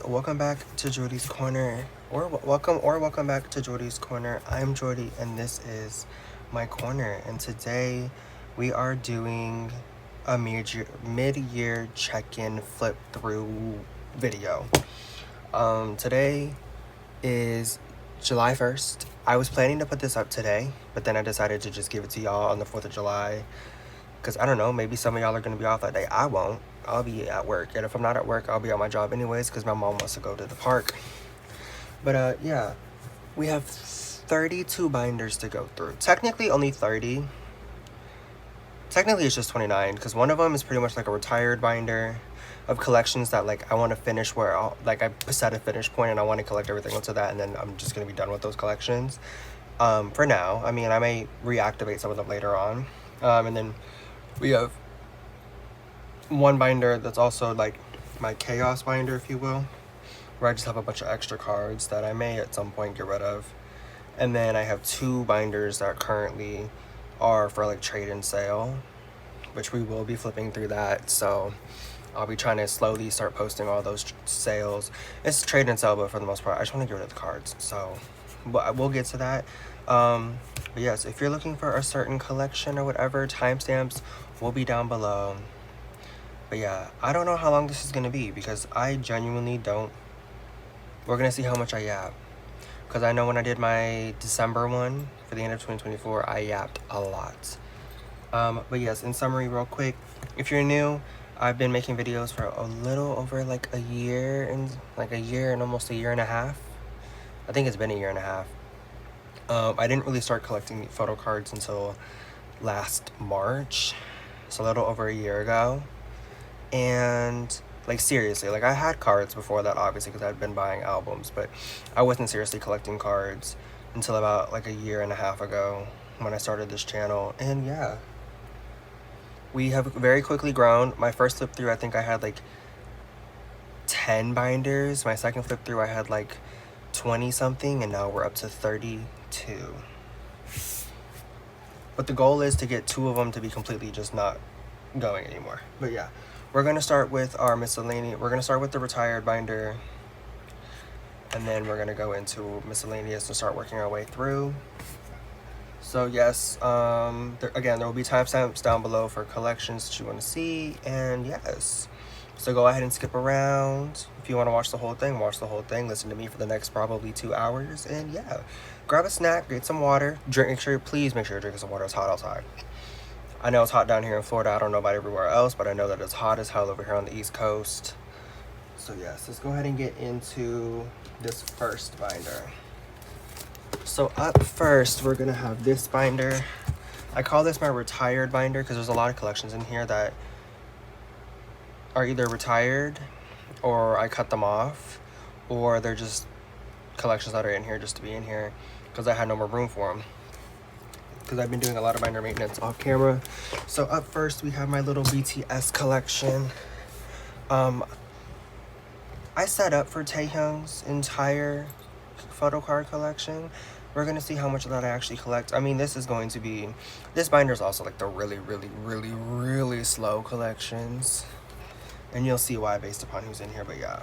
welcome back to Jordy's Corner, or welcome back to Jordy's Corner. I'm Jordy, and this is my corner. And today, we are doing a mid-year check-in flip-through video. Today is July 1st. I was planning to put this up today, but then I decided to just give it to y'all on the 4th of July. Because I don't know, maybe some of y'all are going to be off that day. I won't. I'll be at work. And if I'm not at work, I'll be at my job anyways because my mom wants to go to the park. But yeah, we have 32 binders to go through. Technically only 30. Technically it's just 29 because one of them is pretty much like a retired binder of collections that like I want to finish where I set a finish point and I want to collect everything onto that, and then I'm just going to be done with those collections for now. I mean, I may reactivate some of them later on. And then we have one binder that's also like my chaos binder, if you will, where I just have a bunch of extra cards that I may at some point get rid of. And then I have two binders that currently are for like trade and sale, which we will be flipping through that. So I'll be trying to slowly start posting all those sales. It's trade and sale, but for the most part, I just want to get rid of the cards. So we'll get to that. But yes, if you're looking for a certain collection or whatever, timestamps will be down below. But yeah, I don't know how long this is going to be because I genuinely don't. We're going to see how much I yap. Because I know when I did my December one for the end of 2024, I yapped a lot. But yes, in summary real quick, if you're new, I've been making videos for a little over like a year and almost a year and a half. I think it's been a year and a half. I didn't really start collecting photo cards until last March. So a little over a year ago. And like seriously, like I had cards before that obviously because I'd been buying albums, but I wasn't seriously collecting cards until about like a year and a half ago when I started this channel. And yeah, we have very quickly grown. My first flip through, I think I had like 10 binders. My second flip through, I had like 20 something, and now we're up to 32. But the goal is to get 2 of them to be completely just not going anymore. But yeah, we're going to start with our miscellaneous. We're going to start with the retired binder, and then we're going to go into miscellaneous and start working our way through. So yes, again, there will be timestamps down below for collections that you want to see, and yes. So go ahead and skip around. If you want to watch the whole thing, watch the whole thing. Listen to me for the next probably 2 hours, and yeah. Grab a snack, get some water. Please make sure you're drinking some water. It's hot outside. I know it's hot down here in Florida. I don't know about everywhere else, but I know that it's hot as hell over here on the East Coast. So yes, let's go ahead and get into this first binder. So up first, we're gonna have this binder. I call this my retired binder because there's a lot of collections in here that are either retired or I cut them off, or they're just collections that are in here just to be in here because I had no more room for them. Because I've been doing a lot of binder maintenance off camera. So up first, we have my little BTS collection. I set up for Taehyung's entire Photocard collection. We're going to see how much of that I actually collect. I mean, this binder is also like the really slow collections. And you'll see why based upon who's in here, but yeah.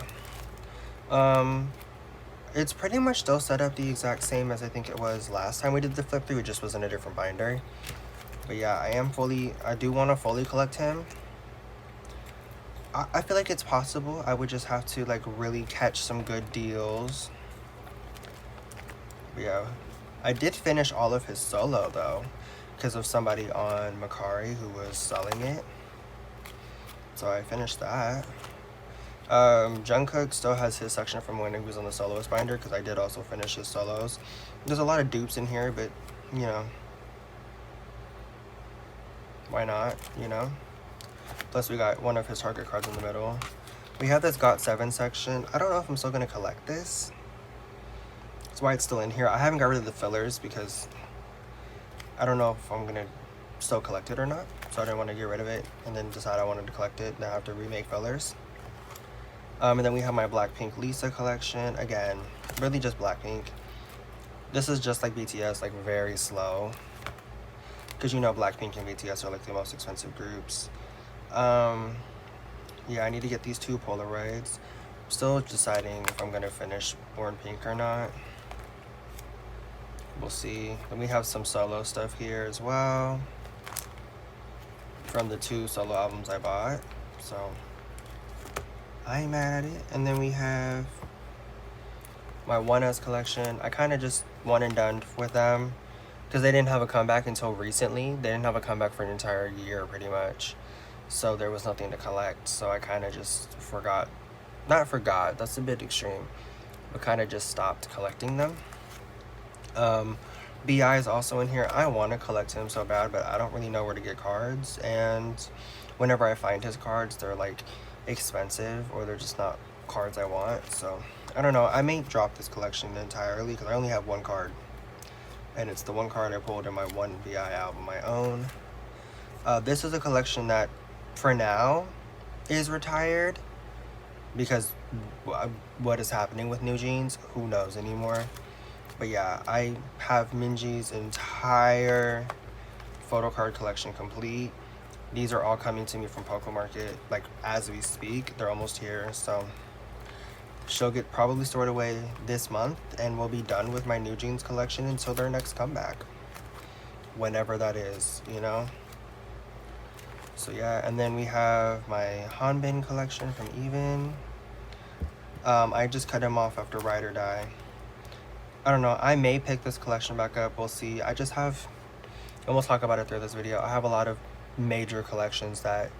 It's pretty much still set up the exact same as I think it was last time we did the flip through. It just was in a different binder. But yeah, I do want to fully collect him. I feel like it's possible. I would just have to like really catch some good deals. But yeah, I did finish all of his solo though, because of somebody on Macari who was selling it. So I finished that. Jungkook still has his section from when he was on the soloist binder, because I did also finish his solos. There's a lot of dupes in here, but you know, why not, you know? Plus we got one of his target cards in the middle. We have this GOT7 section. I don't know if I'm still going to collect this. That's why it's still in here. I haven't got rid of the fillers because I don't know if I'm going to still collect it or not. So I didn't want to get rid of it and then decide I wanted to collect it and I have to remake fillers. And then we have my Blackpink Lisa collection. Again, really just Blackpink. This is just like BTS, like very slow. Because you know Blackpink and BTS are like the most expensive groups. Yeah, I need to get these 2 Polaroids. Still deciding if I'm gonna finish Born Pink or not. We'll see. Then we have some solo stuff here as well from the 2 solo albums I bought, so I ain't mad at it. And then we have my 1S collection. I kind of just one and done with them because they didn't have a comeback until recently. They didn't have a comeback for an entire year pretty much, so there was nothing to collect. So I kind of just not forgot, that's a bit extreme, but kind of just stopped collecting them. BI is also in here. I want to collect him so bad, but I don't really know where to get cards, and whenever I find his cards, they're like expensive or they're just not cards I want. So I don't know, I may drop this collection entirely because I only have 1 card, and it's the 1 card I pulled in my 1 BI album I own. This is a collection that for now is retired because what is happening with New Jeans, who knows anymore. But yeah, I have Minji's entire Photocard collection complete. These are all coming to me from Poco Market, like as we speak. They're almost here, so she'll get probably stored away this month, and we'll be done with my New Jeans collection until their next comeback, whenever that is, you know. So yeah, and then we have my Hanbin collection from Even. I just cut him off after Ride or Die. I don't know, I may pick this collection back up, we'll see. I just have, and we'll talk about it through this video, I have a lot of major collections that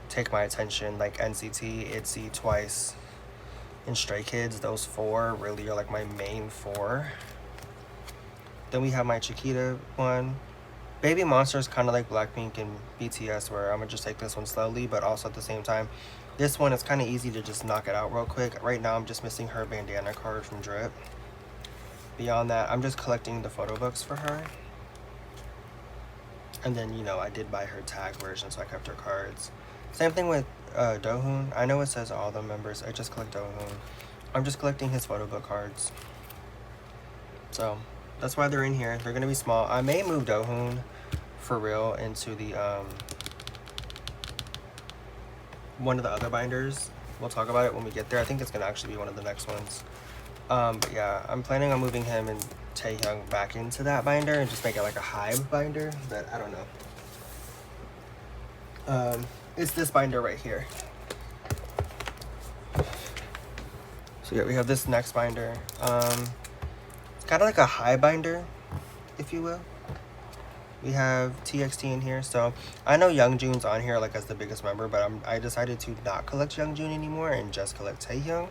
take my attention, like NCT, itzy, Twice, and Stray Kids. Those 4 really are like my main 4. Then we have my Chiquita one. Baby Monster is kind of like Blackpink and BTS, where I'm gonna just take this one slowly, but also at the same time, this one is kind of easy to just knock it out real quick. Right now I'm just missing her bandana card from Drip. Beyond that, I'm just collecting the photo books for her. And then, you know, I did buy her tag version, so I kept her cards. Same thing with Dohoon. I know it says all the members. I just collect Dohoon. I'm just collecting his photo book cards. So, that's why they're in here. They're going to be small. I may move Dohoon for real into the one of the other binders. We'll talk about it when we get there. I think it's going to actually be one of the next ones. But yeah, I'm planning on moving him and Taehyung back into that binder and just make it like a hive binder, but I don't know. It's this binder right here. So yeah, we have this next binder. It's kind of like a high binder, if you will. We have TXT in here, so I know Youngjoon's on here like as the biggest member, but I decided to not collect Youngjoon anymore and just collect Taehyung,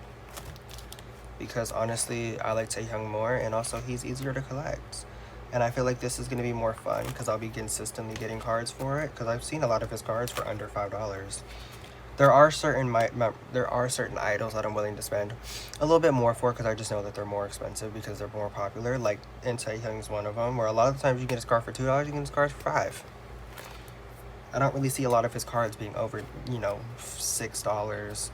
because honestly I like Taehyung more, and also he's easier to collect, and I feel like this is going to be more fun because I'll be consistently getting cards for it, because I've seen a lot of his cards for under $5. There are certain idols that I'm willing to spend a little bit more for, because I just know that they're more expensive because they're more popular. Like, and Taehyung's one of them, where a lot of the times you get his card for $2, you get his cards for $5. I don't really see a lot of his cards being over, you know, $6.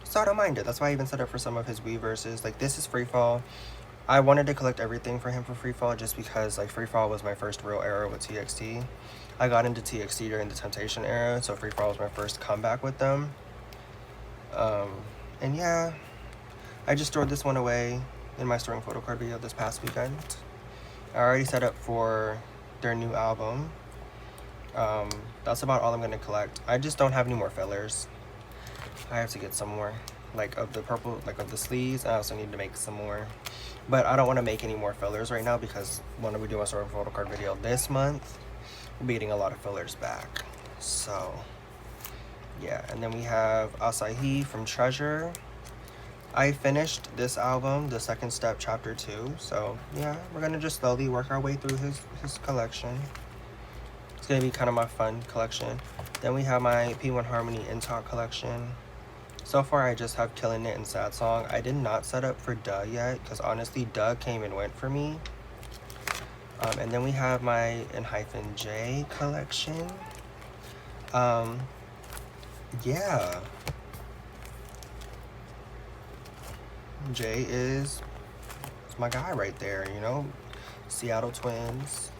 So I don't mind it. That's why I even set up for some of his Weverses. Like, this is Freefall. I wanted to collect everything for him for Freefall just because, like, Freefall was my first real era with TXT. I got into TXT during the Temptation era, so Freefall was my first comeback with them. And yeah, I just stored this one away in my storing Photocard video this past weekend. I already set up for their new album. That's about all I'm going to collect. I just don't have any more fillers. I have to get some more, like of the purple, like of the sleeves. I also need to make some more, but I don't want to make any more fillers right now, because when we do a storing Photocard video this month, we'll be getting a lot of fillers back. So yeah, and then we have Asahi from Treasure. I finished this album, The Second Step Chapter 2. So yeah, we're gonna just slowly work our way through his collection. It's gonna be kind of my fun collection. Then we have my P1 Harmony In Talk collection. So far I just have Killin' It and Sad Song. I did not set up for Duh yet, because honestly Duh came and went for me. And then we have my N-J collection. Yeah. Jay is my guy right there, you know? Seattle Twins.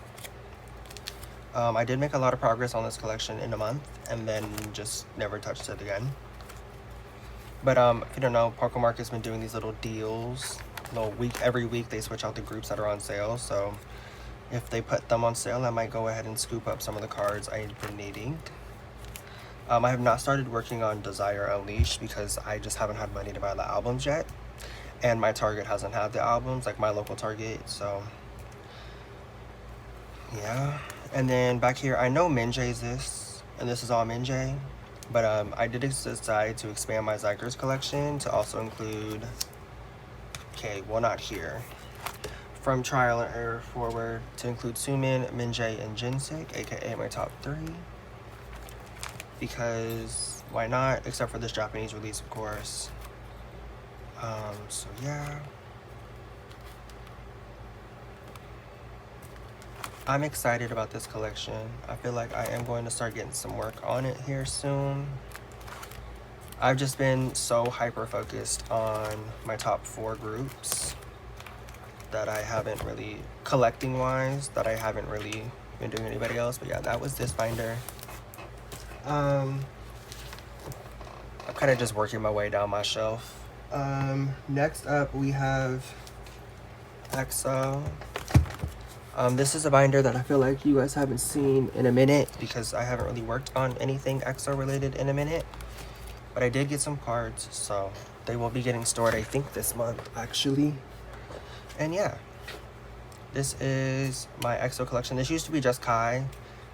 I did make a lot of progress on this collection in a month, and then just never touched it again. But if you don't know, Parker Market's been doing these little deals. Every week they switch out the groups that are on sale. So if they put them on sale, I might go ahead and scoop up some of the cards I've been needing. I have not started working on Desire Unleashed because I just haven't had money to buy the albums yet. And my Target hasn't had the albums, like my local Target, so yeah. And then back here, I know Minjae is this, and this is all Minjae. But I did decide to expand my Zikers collection to also include, okay, well not here, from trial and error forward, to include Sumin, Minjae, and Jinsik, aka my top 3. Because why not, except for this Japanese release, of course. So yeah. I'm excited about this collection. I feel like I am going to start getting some work on it here soon. I've just been so hyper focused on my top 4 groups that I haven't really, collecting wise, that I haven't really been doing anybody else. But yeah, that was this binder. I'm kind of just working my way down my shelf. Next up we have EXO. This is a binder that I feel like you guys haven't seen in a minute because I haven't really worked on anything EXO related in a minute. But I did get some cards, so they will be getting stored, I think, this month, actually. And yeah, this is my EXO collection. This used to be just Kai.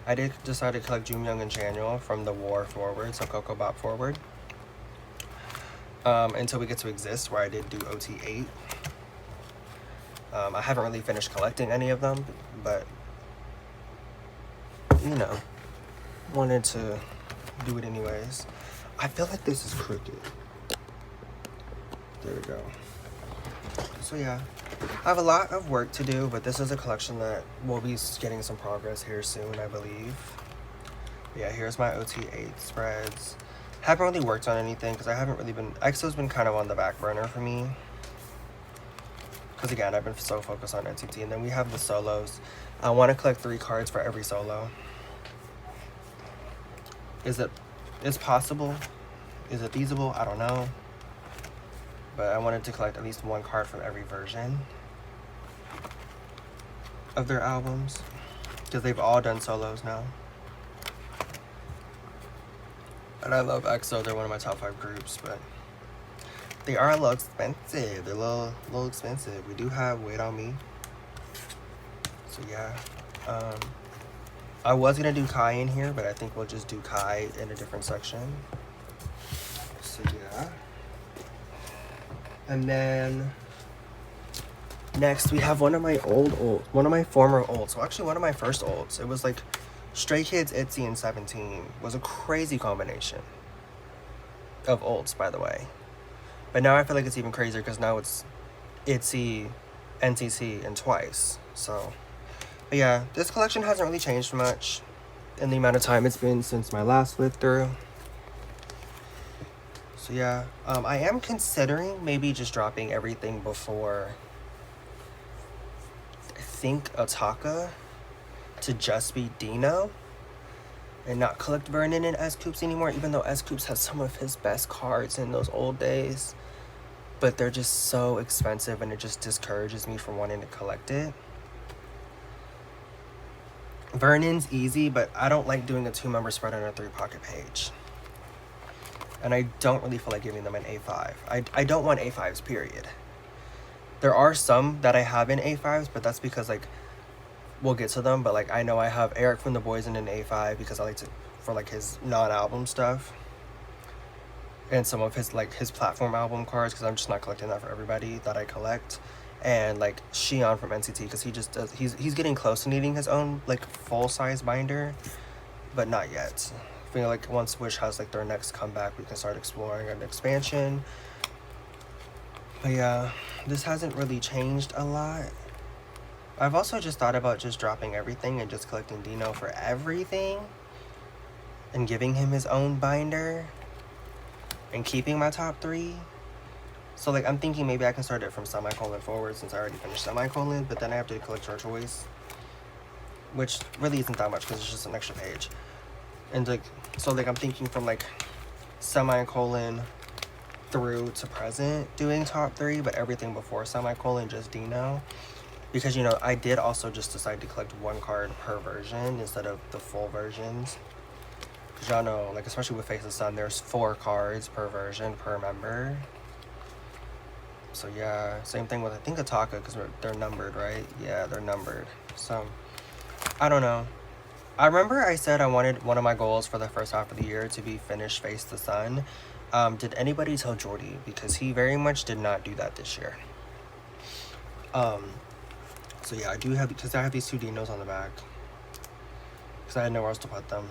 I did decide to collect Joomyoung and Chanuel from the War forward, so Coco Bop forward. Until we get to Exist, where I did do OT8. I haven't really finished collecting any of them, but, you know, wanted to do it anyways. I feel like this is crooked. There we go. So yeah, I have a lot of work to do, but this is a collection that will be getting some progress here soon, I believe. Yeah, here's my OT8 spreads. Haven't really worked on anything because I haven't really been, EXO's been kind of on the back burner for me. Because again, I've been so focused on NCT. And then we have the solos. I want to collect 3 cards for every solo. It's possible? Is it feasible? I don't know. But I wanted to collect at least 1 card from every version of their albums. Because they've all done solos now. And I love EXO. They're one of my top 5 groups, but they are a little expensive. They're a little expensive. We do have Wait On Me. So yeah. I was going to do Kai in here, but I think we'll just do Kai in a different section. So yeah. And then next we have one of my one of my former olds. So actually one of my first olds. It was like Stray Kids, itzy, and 17. Was a crazy combination of olds, by the way. But now I feel like it's even crazier because now it's itzy, NCT, and Twice. So, but yeah, this collection hasn't really changed much in the amount of time it's been since my last flip through. So yeah, I am considering maybe just dropping everything before, I think, Otaka, to just be Dino and not collect Vernon and S-Coops anymore, even though S-Coops has some of his best cards in those old days. But they're just so expensive and it just discourages me from wanting to collect it. Vernon's easy, but I don't like doing a 2-member spread on a 3-pocket page. And I don't really feel like giving them an A5. I don't want A5s, period. There are some that I have in A5s, but that's because, like, we'll get to them. But, like, I know I have Eric from the boyz in an A5 because I like to, for, like, his non-album stuff. And some of his, like, his platform album cards, because I'm just not collecting that for everybody that I collect. And, like, Sion from NCT, because he just does, he's getting close to needing his own, like, full-size binder, but not yet. I feel like once Wish has, like, their next comeback, we can start exploring an expansion. But yeah, this hasn't really changed a lot. I've also just thought about just dropping everything and just collecting Dino for everything and giving him his own binder and keeping my top 3. So, like, I'm thinking maybe I can start it from semicolon forward since I already finished semicolon, but then I have to collect your choice, which really isn't that much because it's just an extra page. And, like, so, like, I'm thinking from, like, semicolon through to present doing top 3, but everything before semicolon just Dino. Because, you know, I did also just decide to collect 1 card per version instead of the full versions. Because y'all know, like, especially with Face of Sun, there's 4 cards per version, per member. So, yeah, same thing with, I think, Ataka, because they're numbered, right? Yeah, they're numbered. So, I don't know. I remember I said I wanted one of my goals for the first half of the year to be finish Face the Sun. Did anybody tell Jordy? Because he very much did not do that this year. So yeah, I do have, because I have these 2 Dinos on the back. Because I had nowhere else to put them.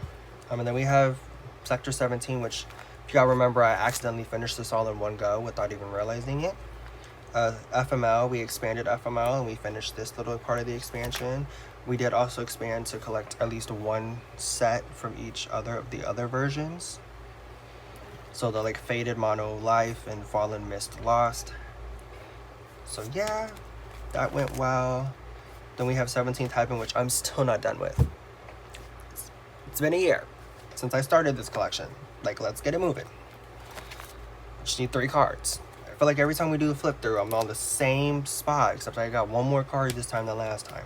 And then we have Sector 17, which, if y'all remember, I accidentally finished this all in one go without even realizing it. FML, we expanded FML and we finished this little part of the expansion. We did also expand to collect at least 1 set from each of the other versions. So the like Faded Mono Life and Fallen Mist Lost. So yeah, that went well. Then we have 17th Heaven, which I'm still not done with. It's been a year since I started this collection. Like, let's get it moving. Just need 3 cards. I feel like every time we do the flip through, I'm on the same spot, except I got 1 more card this time than last time.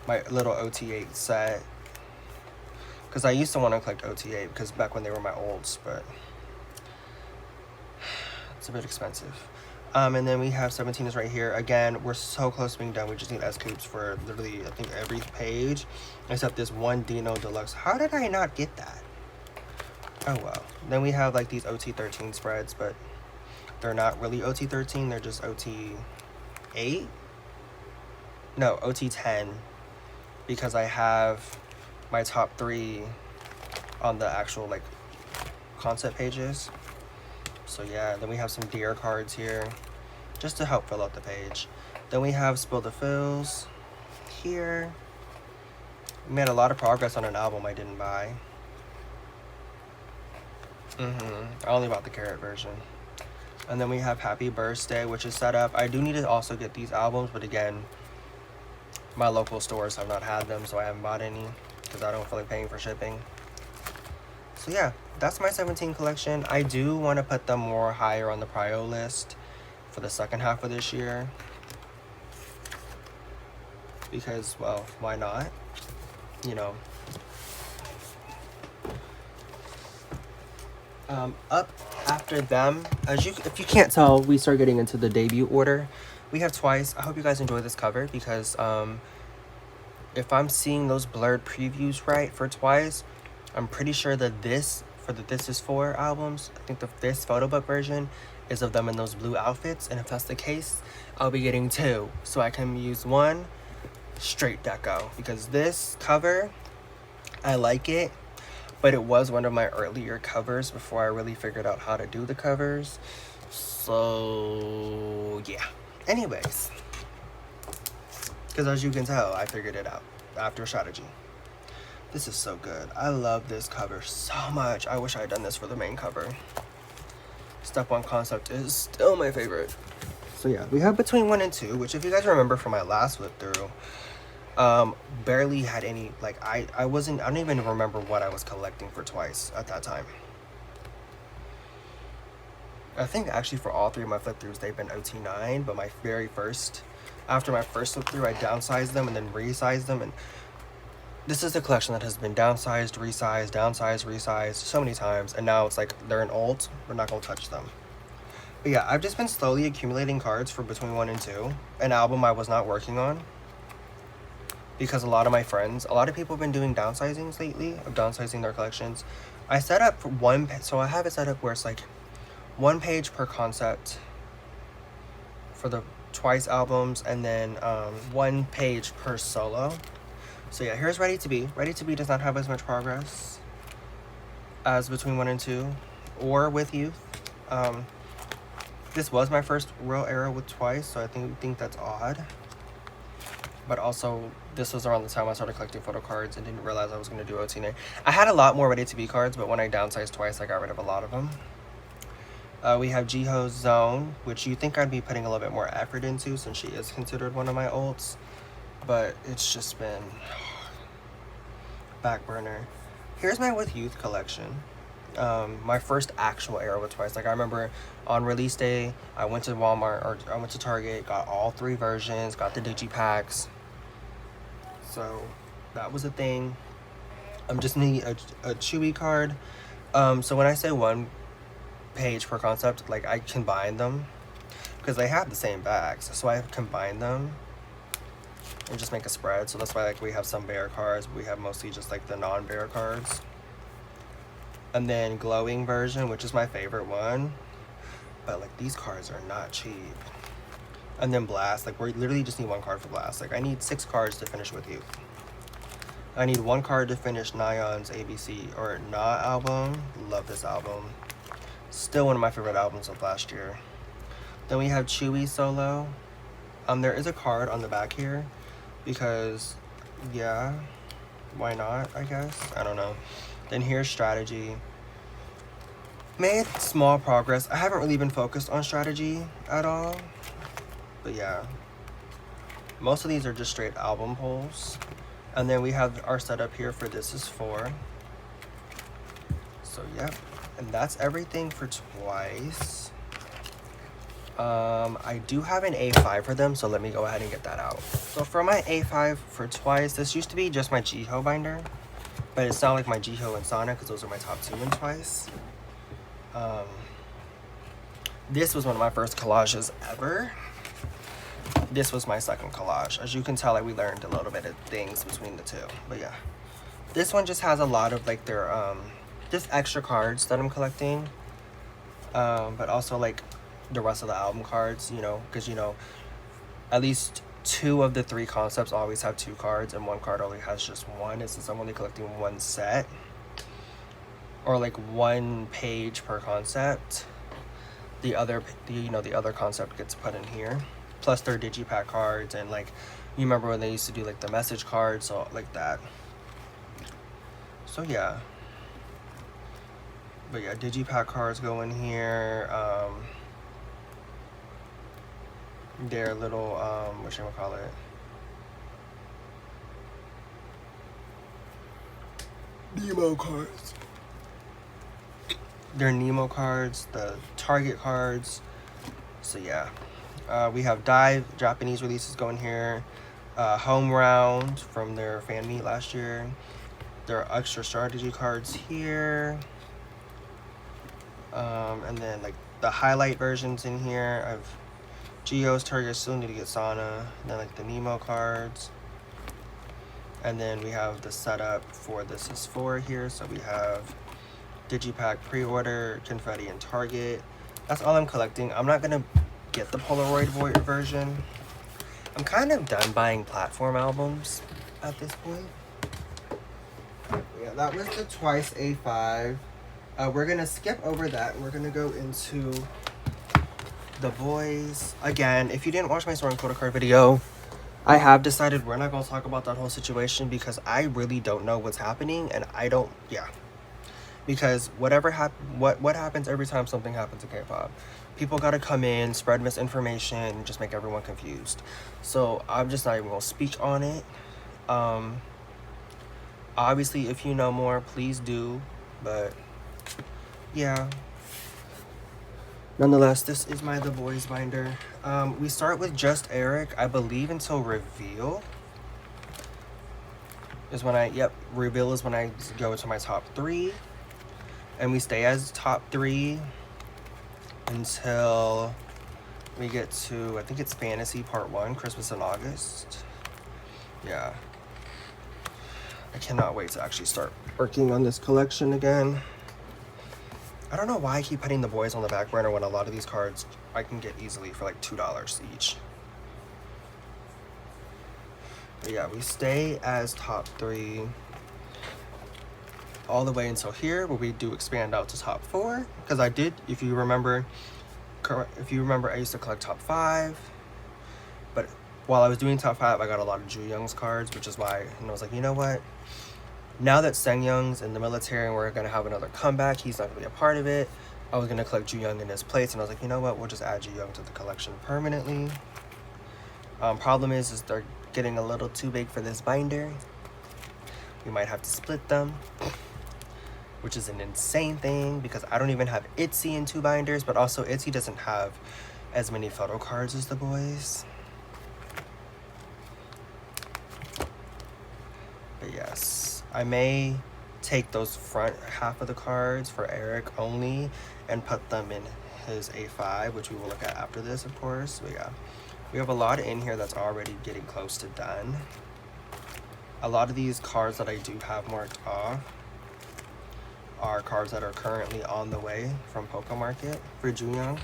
My little OT8 set. Because I used to want to collect OT8 because back when they were my olds, but it's a bit expensive. And then we have 17 is right here. Again, we're so close to being done. We just need S-Coops for literally, I think, every page. Except this 1 Dino Deluxe. How did I not get that? Oh, well. Then we have, like, these OT13 spreads, but they're not really OT13. They're just OT8? No, OT10. Because I have my top 3 on the actual, like, concept pages. So yeah, then we have some deer cards here just to help fill out the page. Then we have Spill the Fills here. We made a lot of progress on an album I didn't buy. I only bought the carrot version. And then we have Happy Birthday, which is set up. I do need to also get these albums, but again, my local stores have not had them, so I haven't bought any because I don't feel like paying for shipping. So yeah, that's my 17 collection. I do want to put them more higher on the prio list for the second half of this year. Because, well, why not? You know. Up after them, if you can't tell, we start getting into the debut order. We have Twice. I hope you guys enjoy this cover because if I'm seeing those blurred previews right for Twice, I'm pretty sure that this, for the This Is For albums, I think this photo book version is of them in those blue outfits. And if that's the case, I'll be getting 2. So I can use 1 straight deco. Because this cover, I like it. But it was one of my earlier covers before I really figured out how to do the covers. So, yeah. Anyways. Because as you can tell, I figured it out after strategy. This is so good. I love this cover so much. I wish I had done this for the main cover. Step 1 concept is still my favorite. So yeah, we have Between 1 and 2, which if you guys remember from my last flip through, barely had any, like, I don't even remember what I was collecting for Twice at that time. I think actually for all 3 of my flip throughs, they've been OT9, but after my first flip through, I downsized them and then resized them, and this is a collection that has been downsized, resized, downsized, resized so many times, and now it's like they're an alt. We're not gonna touch them. But yeah, I've just been slowly accumulating cards for Between 1 and 2, an album I was not working on. Because a lot of people have been doing downsizings lately, of downsizing their collections. I set up so I have it set up where it's like 1 page per concept for the Twice albums, and then 1 page per solo. So yeah, here's Ready to Be. Ready to Be does not have as much progress as Between 1 and 2 or with Youth. This was my first real era with Twice, so I think that's odd. But also, this was around the time I started collecting Photocards and didn't realize I was going to do OT9. I had a lot more Ready to Be cards, but when I downsized Twice, I got rid of a lot of them. We have Jiho's Zone, which you think I'd be putting a little bit more effort into since she is considered one of my ults. But it's just been back burner. Here's my With Youth collection. my first actual era with Twice. Like I remember on release day, I went to Walmart or I went to Target, got all 3 versions, got the digipacks. So that was a thing. I'm just needing a Chewy card. So when I say 1 page per concept, like I combine them because they have the same bags. So I combine them and just make a spread. So that's why like we have some bear cards. We have mostly just like the non-bear cards. And then glowing version, which is my favorite one. But like these cards are not cheap. And then blast, like we literally just need 1 card for blast. Like I need 6 cards to finish with you. I need 1 card to finish Nion's ABC or Nah album. Love this album. Still one of my favorite albums of last year. Then we have Chewy solo. There is a card on the back here because yeah, why not, I guess. I don't know. Then here's strategy. Made small progress. I haven't really been focused on strategy at all. But yeah. Most of these are just straight album pulls. And then we have our setup here for This Is 4. So yep. And that's everything for Twice. I do have an A5 for them, so let me go ahead and get that out. So for my A5 for Twice, this used to be just my Jiho binder. But it's not like my Jiho and Sana because those are my top 2 in Twice. This was one of my first collages ever. This was my second collage. As you can tell, like we learned a little bit of things between the 2. But yeah. This one just has a lot of like their just extra cards that I'm collecting. But also like the rest of the album cards, you know, because you know, at least 2 of the 3 concepts always have 2 cards and 1 card only has just 1. It's since I'm only collecting 1 set. Or like 1 page per concept. The other concept gets put in here. Plus their digipack cards and like, you remember when they used to do like the message cards, so like that. So yeah. But yeah, digipack cards go in here. Their little whatchamacallit, Nemo cards. Their Nemo cards, the Target cards. So yeah. We have Dive Japanese releases going here. Home Round from their fan meet last year. There are extra strategy cards here. And then like the highlight versions in here. I've Geo's Target, still need to get Sana. And then like the Nemo cards. And then we have the setup for This Is 4 here. So we have Digipack pre-order, Confetti, and Target. That's all I'm collecting. I'm not gonna get the Polaroid version. I'm kind of done buying platform albums at this point. Yeah, that was the Twice A5. We're gonna skip over that. We're gonna go into the boyz. Again, if you didn't watch my Soaring Photocard video, I have decided we're not gonna talk about that whole situation because I really don't know what's happening, and I don't, yeah. Because what happens every time something happens in K-pop? People gotta come in, spread misinformation, and just make everyone confused. So I'm just not even gonna speak on it. Obviously, if you know more, please do. But yeah. Nonetheless, this is my The Boyz binder. We start with just Eric, I believe, until reveal. Reveal is when I go to my top 3. And we stay as top 3 until we get to, I think it's Fantasy Part 1, Christmas in August. Yeah. I cannot wait to actually start working on this collection again. I don't know why I keep putting the boyz on the back burner when a lot of these cards I can get easily for like $2 each. But yeah, we stay as top 3 all the way until here, where we do expand out to top 4. Because I did, if you remember, I used to collect top 5. But while I was doing top 5, I got a lot of Jooyoung's cards, which is why I was like, you know what? Now that Sangyoung's in the military and we're going to have another comeback, he's not going to be a part of it. I was going to collect Jooyoung in his place, and I was like, you know what? We'll just add Jooyoung to the collection permanently. Problem is they're getting a little too big for this binder. We might have to split them. which is an insane thing because I don't even have Itzy in 2 binders, but also Itzy doesn't have as many photo cards as the boys. But yes, I may take those front half of the cards for Eric only and put them in his A5, which we will look at after this, of course. But yeah, we have a lot in here that's already getting close to done. A lot of these cards that I do have marked off are cards that are currently on the way from Poke Market for Junyoung.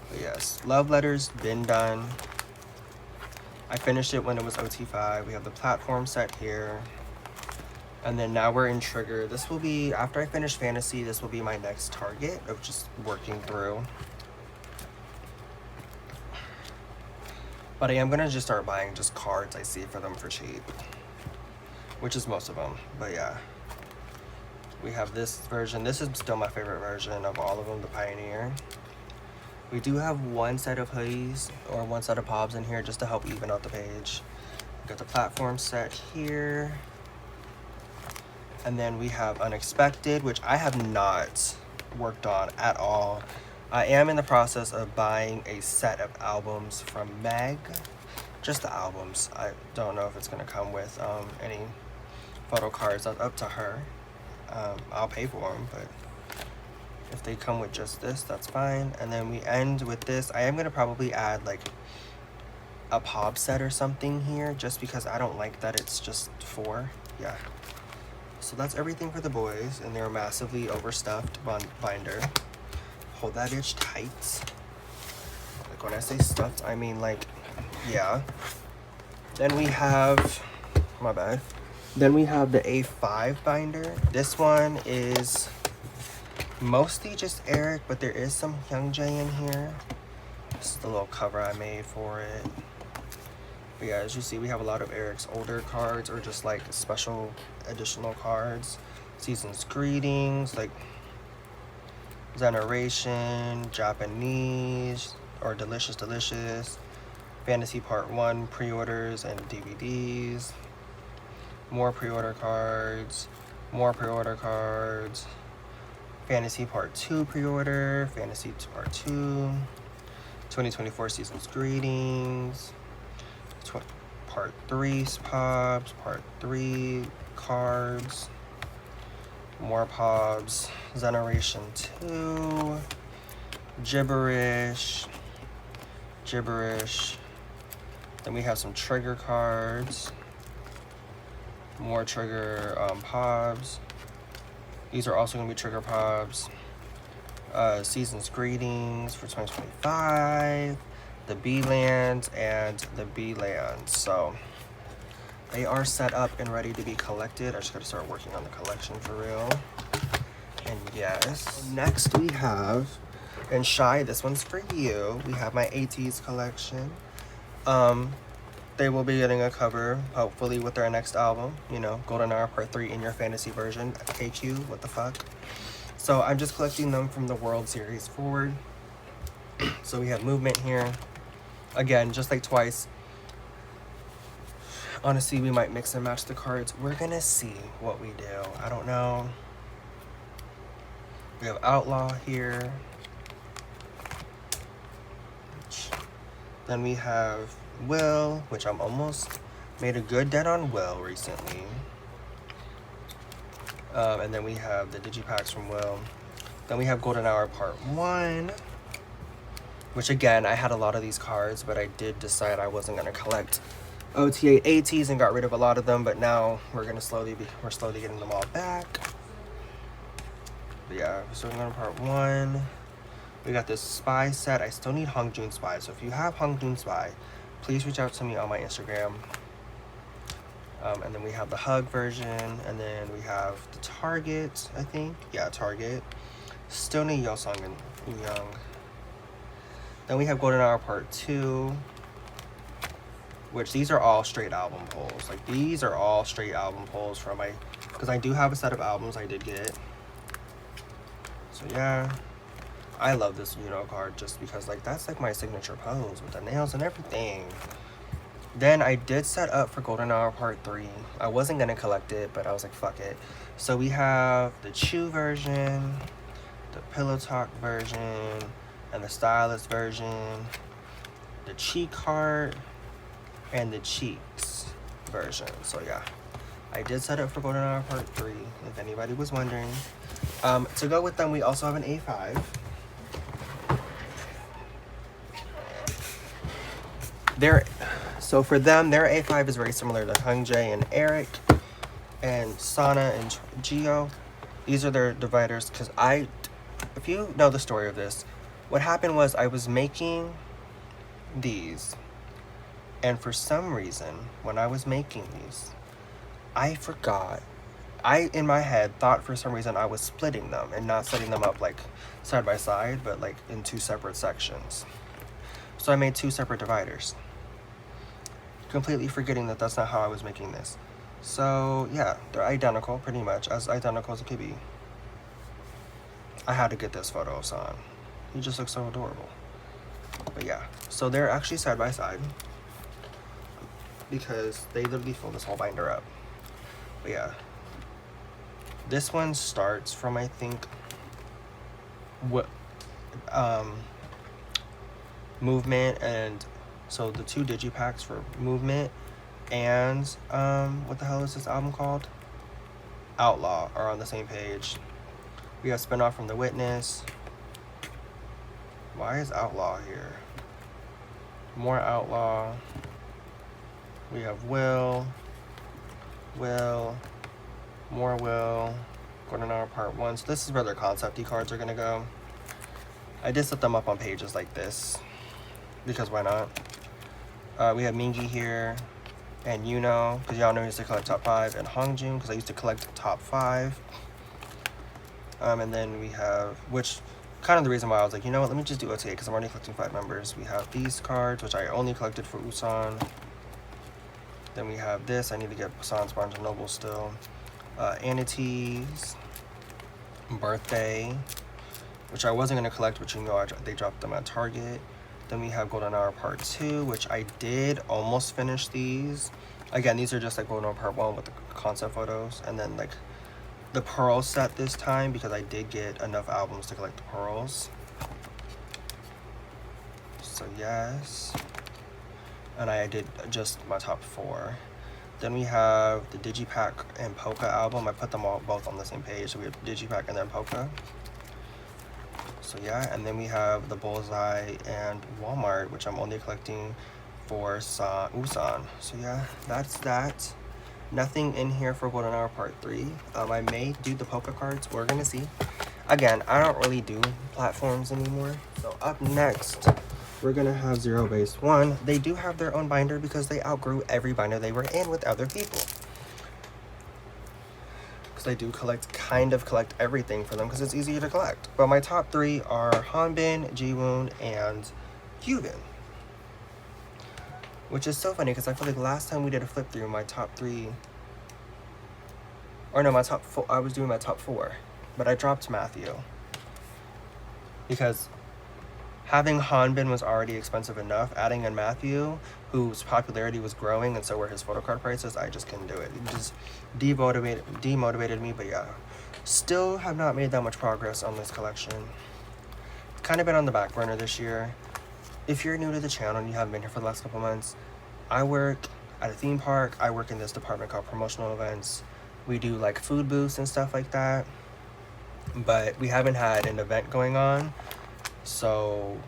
But yes, Love Letters been done. I finished it when it was OT5. We have the platform set here. And then now we're in Trigger. This will be, after I finish Fantasy, this will be my next target of just working through. But I am gonna just start buying just cards I see for them for cheap, which is most of them. But yeah, we have this version. This is still my favorite version of all of them, the Pioneer. We do have one set of hoodies or one set of pobs in here just to help even out the page. We got the platform set here. And then we have Unexpected, which I have not worked on at all. I am in the process of buying a set of albums from Meg. Just the albums. I don't know if it's gonna come with any photo cards. That's up to her. I'll pay for them, but if they come with just this, that's fine. And then we end with this. I am gonna probably add like a pob set or something here, just because I don't like that it's just 4. Yeah. So that's everything for the boys, and they're massively overstuffed binder. Hold that bitch tight. Like when I say stuffed, I mean like, yeah. Then we have, my bad. Then we have the A5 binder. This one is mostly just Eric, but there is some Hyungjae in here. This is the little cover I made for it. But yeah, as you see, we have a lot of Eric's older cards or just like special additional cards. Season's Greetings, like Generation, Japanese, or Delicious Delicious, Fantasy Part 1 pre-orders and DVDs, more pre-order cards, Fantasy Part 2 pre-order, Fantasy Part 2, 2024 Season's Greetings, Part 3 pobs, Part 3 cards, more pobs, Generation 2, Gibberish. Then we have some Trigger cards, more Trigger pobs. These are also going to be Trigger pobs. Season's Greetings for 2025, the B-Lands, and the B-Lands. So they are set up and ready to be collected. I just got to start working on the collection for real. And yes, next we have, and Shy, this one's for you. We have my ateez collection. They will be getting a cover, hopefully, with their next album. You know, Golden Hour Part 3 in your fantasy version. KQ, what the fuck? So I'm just collecting them from the World Series forward. So we have movement here. Again, just like twice. Honestly, we might mix and match the cards. We're gonna see what we do. I don't know. We have Outlaw here. Then we have Will, which I'm almost made a good dent on Will recently. And then we have the Digipacks from Will. Then we have Golden Hour Part 1, which again, I had a lot of these cards, but I did decide I wasn't gonna collect OTA ateez and got rid of a lot of them, but now we're slowly getting them all back. But yeah, so we're going to Part 1. We got this Spy set. I still need Hongjoon Spy, so if you have Hongjoon Spy, please reach out to me on my Instagram. And then we have the Hug version, and then we have the Target, I think. Yeah, Target. Still need Yosung and Young. Then we have Golden Hour Part 2, which these are all straight album pulls. Like, these are all straight album pulls from my, because I do have a set of albums I did get. So yeah, I love this card just because like that's like my signature pose with the nails and everything. Then I did set up for Golden Hour Part 3. I wasn't going to collect it, but I was like, fuck it. So we have the Chew version, the Pillow Talk version, and the Stylist version, the Cheek Heart, and the Cheeks version. So yeah, I did set up for Golden Hour Part 3, if anybody was wondering. To go with them, we also have an A5. So for them, their A5 is very similar to Hung Jae and Eric, and Sana and Geo. These are their dividers, because if you know the story of this, what happened was I was making these, and for some reason, when I was making these, I forgot. In my head, thought for some reason I was splitting them and not setting them up like side by side, but like in two separate sections. So I made two separate dividers, completely forgetting that that's not how I was making this. So yeah, they're identical, pretty much, as identical as it could be. I had to get this photo of San. He just looks so adorable. But yeah, so they're actually side by side, because they literally fill this whole binder up. But yeah, this one starts from, I think, movement, and so the two digipacks for movement and what the hell is this album called? Outlaw are on the same page. We have Spinoff from The Witness. Why is Outlaw here? More Outlaw. We have Will, more Will, Golden Hour Part 1. So this is where their concept-y cards are gonna go. I did set them up on pages like this, because why not? We have Mingi here, and Yuno, because y'all know I used to collect top 5, and Hongjun, because I used to collect top 5. And then we have, which kind of the reason why I was like, you know what, let me just do OTA, because I'm already collecting 5 members. We have these cards, which I only collected for Usan. Then we have this. I need to get San's Barnes & Noble still. Ateez, Birthday, which I wasn't going to collect, but you know they dropped them at Target. Then we have Golden Hour Part 2, which I did almost finish these. Again, these are just like Golden Hour Part 1 with the concept photos. And then like the Pearl set this time, because I did get enough albums to collect the Pearls. So yes. And I did just my top 4. Then we have the Digipack and Polka album. I put them all both on the same page. So we have Digipack and then Polka. So yeah, and then we have the Bullseye and Walmart, which I'm only collecting for Usan. So yeah, that's that. Nothing in here for Golden Hour Part 3. I may do the Polka cards. We're gonna see. Again, I don't really do platforms anymore. So up next, we're gonna have zerobaseone. They do have their own binder because they outgrew every binder they were in with other people. Because I do kind of collect everything for them because it's easier to collect. But my top 3 are Hanbin, Jiwoon, and Hyubin. Which is so funny because I feel like last time we did a flip through, my top 3, or no, my top 4, I was doing my top 4, but I dropped Matthew. Because having Hanbin was already expensive enough. Adding in Matthew, whose popularity was growing, and so were his photocard prices, I just couldn't do it. It just demotivated me, but yeah. Still have not made that much progress on this collection. Kind of been on the back burner this year. If you're new to the channel and you haven't been here for the last couple months, I work at a theme park. I work in this department called promotional events. We do like food booths and stuff like that. But we haven't had an event going on. So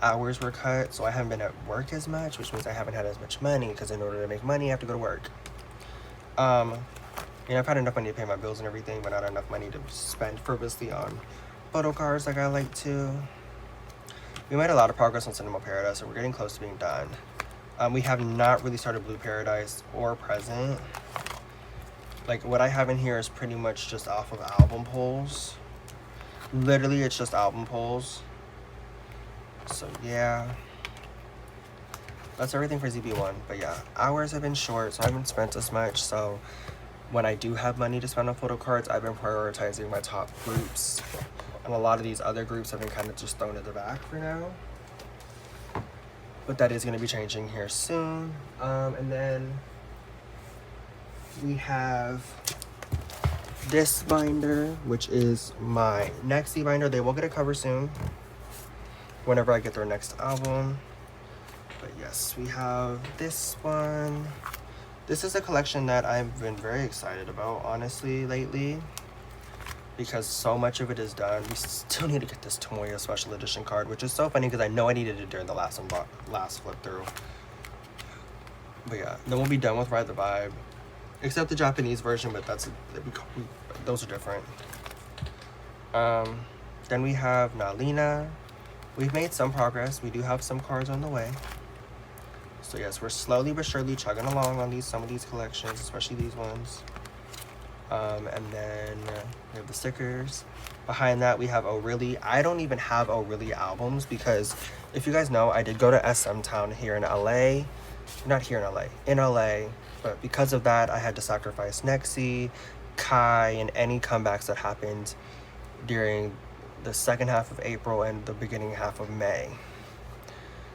hours were cut, so I haven't been at work as much, which means I haven't had as much money, because in order to make money, I have to go to work. I've had enough money to pay my bills and everything, but not enough money to spend frivolously on photo cards like I like to. We made a lot of progress on Cinema Paradise, so we're getting close to being done. We have not really started Blue Paradise or Present. Like, what I have in here is pretty much just off of album pulls. Literally, it's just album pulls. So yeah, that's everything for ZB1. But yeah, hours have been short, so I haven't spent as much. So when I do have money to spend on photo cards, I've been prioritizing my top groups, and a lot of these other groups have been kind of just thrown to the back for now. but that is going to be changing here soon. And then we have this binder, which is my nexz binder. They will get a cover soon whenever I get their next album. But yes, we have this one. This is a collection that I've been very excited about, honestly, lately, because so much of it is done. We still need to get this Tomoyo special edition card, which is so funny because I know I needed it during the last flip through. But yeah, then we'll be done with Ride the Vibe, except the Japanese version, but those are different. Then we have Nalina. We've made some progress. We do have some cards on the way. So yes, we're slowly but surely chugging along on some of these collections, especially these ones. And then we have the stickers. Behind that, we have O'Reilly. I don't even have O'Reilly albums because, if you guys know, I did go to SM Town here in LA. Not here in LA, in LA. But because of that, I had to sacrifice nexz, Kai, and any comebacks that happened during the second half of April and the beginning half of May.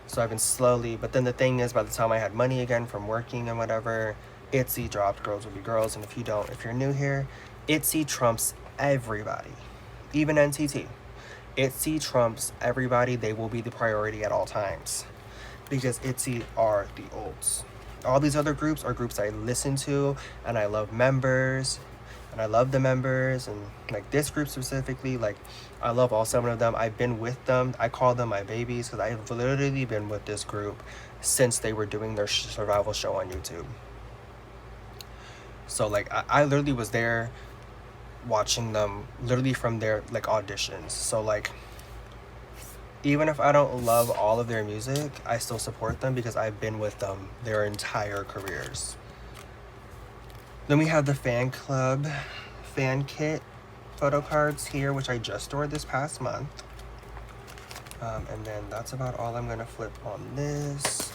So I've been slowly, but then the thing is, by the time I had money again from working and whatever, Itzy dropped Girls Will Be Girls. And if you're new here, Itzy trumps everybody, even NTT. Itzy trumps everybody. They will be the priority at all times because Itzy are the olds. All these other groups are groups I listen to and I love members. And I love the members, and like this group specifically, like I love all 7 of them. I've been with them. I call them my babies because I've literally been with this group since they were doing their survival show on YouTube. So like I literally was there watching them literally from their like auditions. So like even if I don't love all of their music, I still support them because I've been with them their entire careers. Then we have the fan club fan kit photo cards here, which I just stored this past month. And then that's about all I'm gonna flip on this.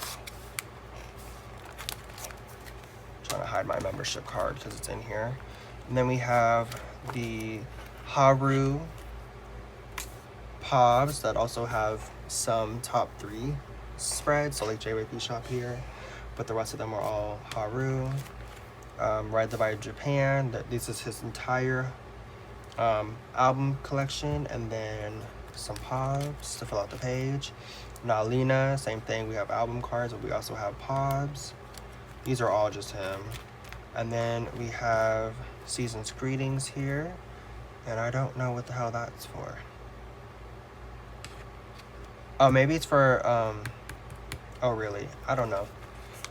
Trying to hide my membership card because it's in here. And then we have the Haru Pobs that also have some top 3 spreads, so like JYP shop here, but the rest of them are all Haru. Ride the Vibe Japan, this is his entire album collection, and then some Pobs to fill out the page. Nalina, same thing, we have album cards, but we also have Pobs. These are all just him. And then we have Season's Greetings here, and I don't know what the hell that's for. Oh, maybe it's for, oh really, I don't know.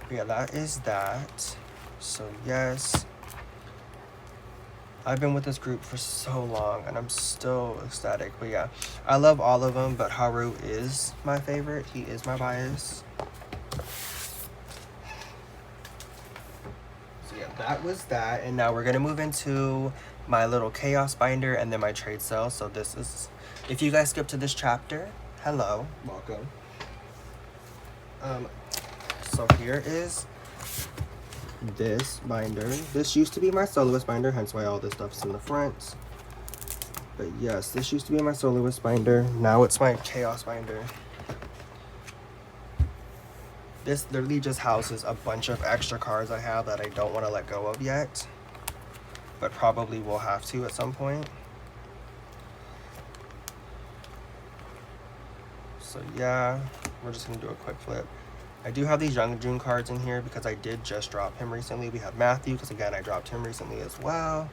But yeah, that is that. So yes, I've been with this group for so long and I'm still ecstatic. But yeah, I love all of them, but Haru is my favorite. He is my bias. So yeah, that was that. And now we're gonna move into my little chaos binder and then my trade sale. So this is, if you guys skip to this chapter, hello, welcome. So here is this binder. This used to be my soloist binder, hence why all this stuff's in the front. But yes, this used to be my soloist binder. Now it's my chaos binder. This literally just houses a bunch of extra cards I have that I don't want to let go of yet, but probably will have to at some point. So yeah, we're just gonna do a quick flip. I do have these Young June cards in here because I did just drop him recently. We have Matthew, because again, I dropped him recently as well.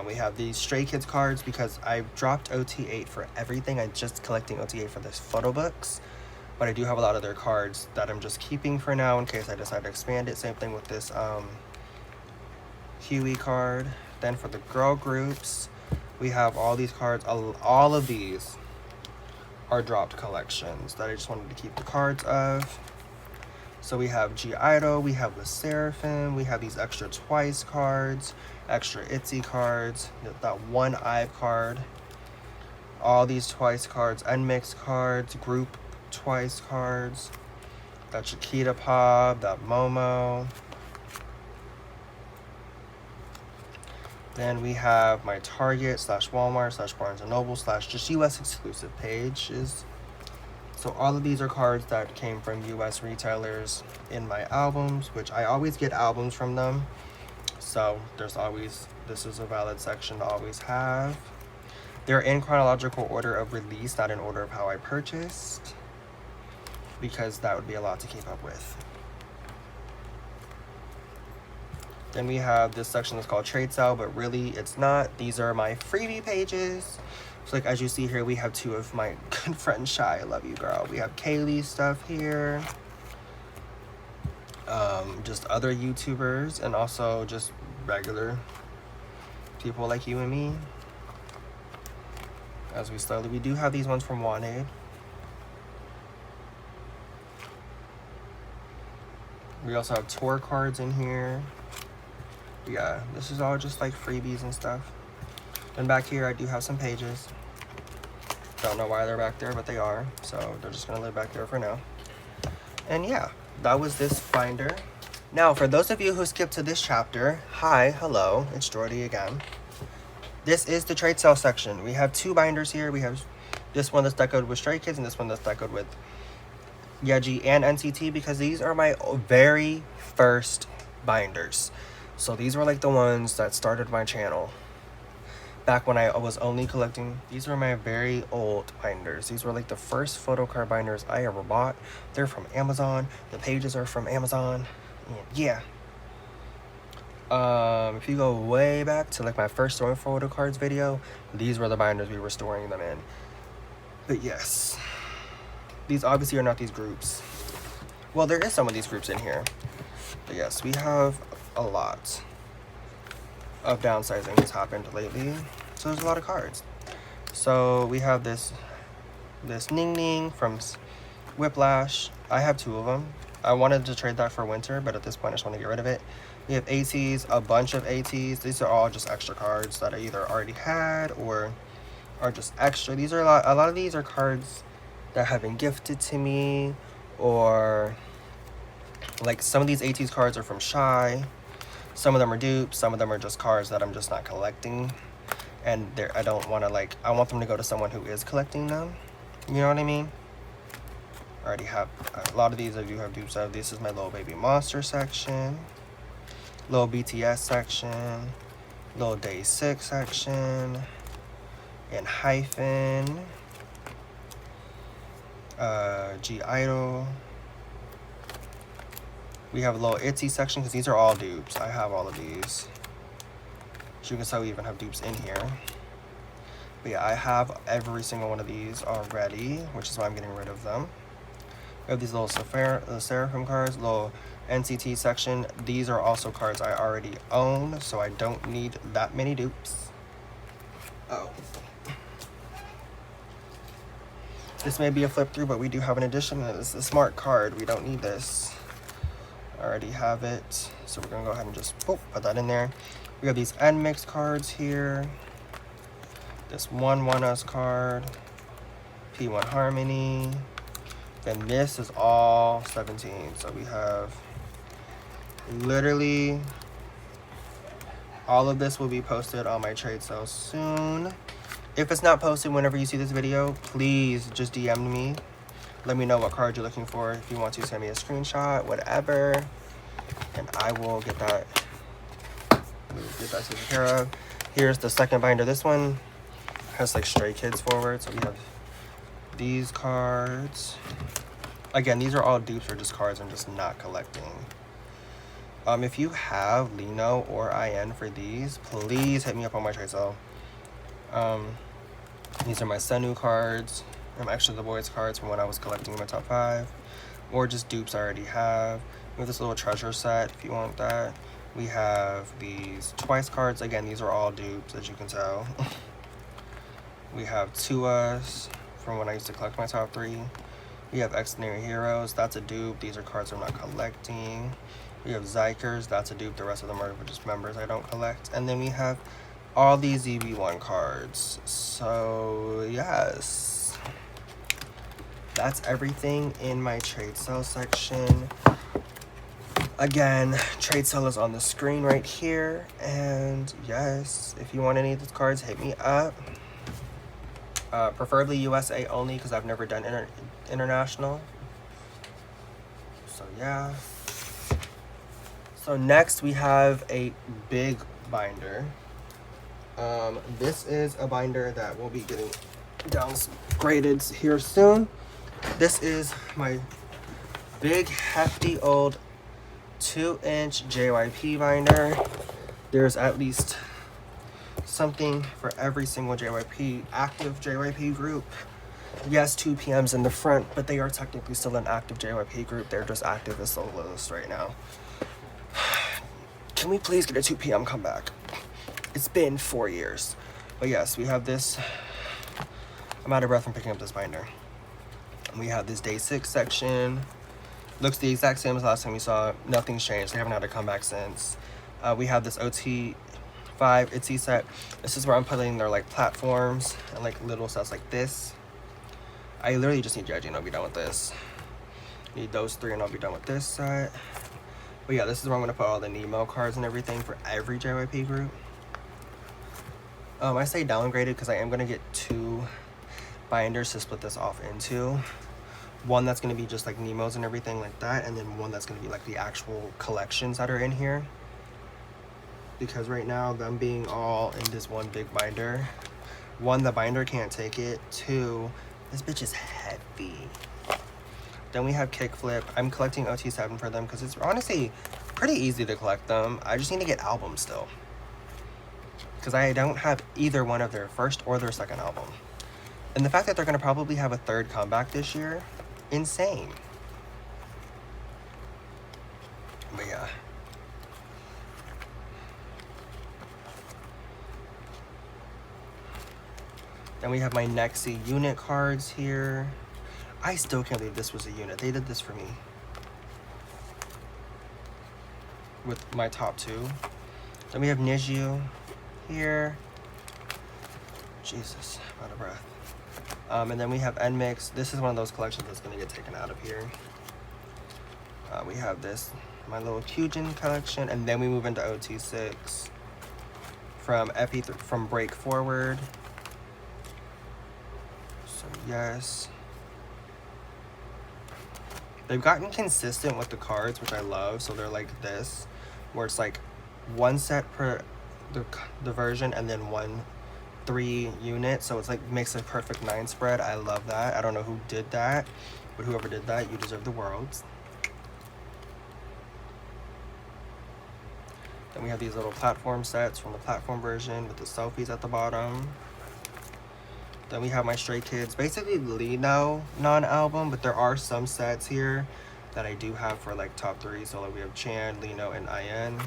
We have these Stray Kids cards because I've dropped OT8 for everything. I'm just collecting OT8 for this photo books. But I do have a lot of their cards that I'm just keeping for now in case I decide to expand it. Same thing with this Huey card. Then for the girl groups, we have all these cards. All of these are dropped collections that I just wanted to keep the cards of. So we have G Idol, we have the Seraphim, we have these extra Twice cards, extra Itzy cards, that one IVE card, all these Twice cards, Unmixed cards, group Twice cards, that Chiquita Pop, that Momo. Then we have my Target slash Walmart slash Barnes & Noble slash just US exclusive pages. So all of these are cards that came from US retailers in my albums, which I always get albums from them. So there's always, this is a valid section to always have. They're in chronological order of release, not in order of how I purchased, because that would be a lot to keep up with. Then we have this section that's called Trade Sale, but really it's not. These are my freebie pages. So like as you see here, we have two of my good friends, Shy, I love you girl. We have Kaylee's stuff here. Just other YouTubers and also just regular people like you and me. As we do have these ones from Wanted. We also have tour cards in here. Yeah, this is all just like freebies and stuff. And back here I do have some pages. Don't know why they're back there, but they are. So they're just gonna live back there for now. And yeah, that was this binder. Now, for those of you who skipped to this chapter, hi, hello, it's Jordy again. This is the trade sale section. We have two binders here. We have this one that's decorated with Stray Kids and this one that's decorated with Yeji and NCT, because these are my very first binders. So these were like the ones that started my channel. Back when I was only collecting, these are my very old binders. These were like the first Photocard binders I ever bought. They're from Amazon. The pages are from Amazon. Yeah. If you go way back to like my first storing Photocards video, these were the binders we were storing them in. But yes, these obviously are not these groups. Well, there is some of these groups in here. But yes, we have a lot of downsizing has happened lately. So there's a lot of cards. So we have this Ning Ning from Whiplash. I have two of them. I wanted to trade that for winter, but at this point I just want to get rid of it. We have ateez, a bunch of ateez. These are all just extra cards that I either already had or are just extra. These are a lot of these are cards that have been gifted to me, or like some of these ateez cards are from Shy. Some of them are dupes, some of them are just cards that I'm just not collecting. And I don't want to like, I want them to go to someone who is collecting them. You know what I mean? I already have a lot of these. I do have dupes of. This is my Little Baby Monster section, Little BTS section, Little Day 6 section, and Hyphen, G Idol. We have a little itzy section because these are all dupes. I have all of these. As you can tell, we even have dupes in here. But yeah, I have every single one of these already, which is why I'm getting rid of them. We have these little Seraphim cards, little NCT section. These are also cards I already own, so I don't need that many dupes. Oh. This may be a flip through, but we do have an addition. It's a smart card. We don't need this. I already have it. So we're gonna go ahead and just put that in there. We have these Nmix cards here. This 1-1-us card. P1 Harmony. Then this is all 17. So we have literally all of this will be posted on my trade sale soon. If it's not posted whenever you see this video, please just DM me. Let me know what card you're looking for. If you want to send me a screenshot, whatever, and I will get that taken care of. Here's the second binder. This one has like Stray Kids forward. So we have these cards. Again, these are all dupes or just cards I'm just not collecting. If you have Lino or IN for these, please hit me up on my trade sale. These are my Senu cards. Actually the boyz cards from when I was collecting my top 5. Or just dupes I already have. We have this little treasure set if you want that. We have these Twice cards. Again, these are all dupes, as you can tell. We have Us from when I used to collect my top 3. We have Extraordinary Heroes. That's a dupe. These are cards I'm not collecting. We have Zykers. That's a dupe. The rest of them are just members I don't collect. And then we have all these ZB1 cards. So, yes. That's everything in my trade sale section. Again, trade sale is on the screen right here. And yes, if you want any of these cards, hit me up. Preferably USA only, because I've never done international. So yeah. So next we have a big binder. This is a binder that will be getting downgraded here soon. This is my big hefty old 2-inch JYP binder. There's at least something for every single JYP, active JYP group. Yes, 2 PMs in the front, but they are technically still an active JYP group. They're just active as soloists right now. Can we please get a 2 PM comeback? It's been 4 years. But yes, we have this. I'm out of breath from picking up this binder. And we have this day 6 section. Looks the exact same as last time you saw it. Nothing's changed. They haven't had a comeback since. We have this OT5 itzy set. This is where I'm putting their like platforms and like little sets like this. I literally just need yeji and I'll be done with this. Need those 3 and I'll be done with this set. But yeah, this is where I'm gonna put all the Nemo cards and everything for every JYP group. I say downgraded because I am gonna get 2 binders to split this off into. One that's gonna be just like Nemos and everything like that, and then one that's gonna be like the actual collections that are in here. Because right now, them being all in this one big binder, 1, the binder can't take it. 2, this bitch is heavy. Then we have Kickflip. I'm collecting OT7 for them because it's honestly pretty easy to collect them. I just need to get albums still, because I don't have either one of their first or their second album. And the fact that they're going to probably have a 3rd comeback this year, insane. But yeah. Then we have my nexz unit cards here. I still can't believe this was a unit. They did this for me with my top 2. Then we have nexz here. Jesus, I'm out of breath. And then we have nmix. This is one of those collections that's gonna get taken out of here. We have this, my little Kyujin collection, and then we move into OT6 from break forward. So yes, they've gotten consistent with the cards, which I love. So they're like this, where it's like 1 set per the version, and then 3 units, so it's like makes a perfect 9 spread. I love that. I don't know who did that, but whoever did that, you deserve the world. Then we have these little platform sets from the platform version with the selfies at the bottom. Then we have my Stray Kids, basically Lino non-album, but there are some sets here that I do have for like top 3. So like we have Chan, Lino, and IN.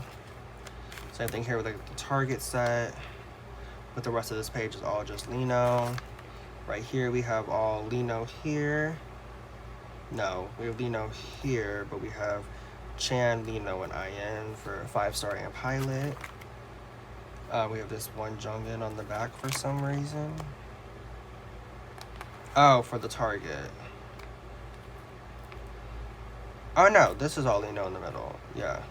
Same thing here with like the Target set. But the rest of this page is all just Lino. Right here we have all Lino here. No, we have Lino here, but we have Chan, Lino, and IN for 5-star and pilot. We have this one Jungin on the back for some reason. Oh, for the Target. Oh no, this is all Lino in the middle. Yeah.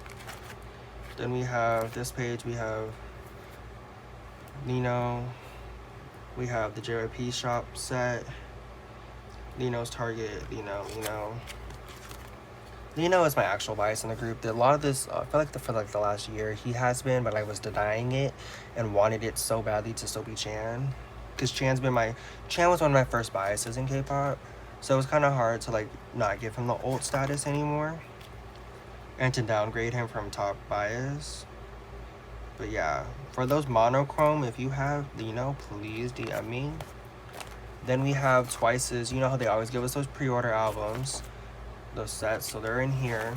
Then we have this page, we have Lino, we have the JYP shop set, Lino's Target, Lino. Lino is my actual bias in the group. A lot of this, I feel like for like the last year, he has been, but I was denying it and wanted it so badly to still be Chan. Because Chan was one of my first biases in K-pop. So it was kind of hard to like not give him the ult status anymore. And to downgrade him from top bias. But yeah, for those monochrome, if you have Lino, please DM me. Then we have Twice's. You know how they always give us those pre-order albums, those sets, so they're in here.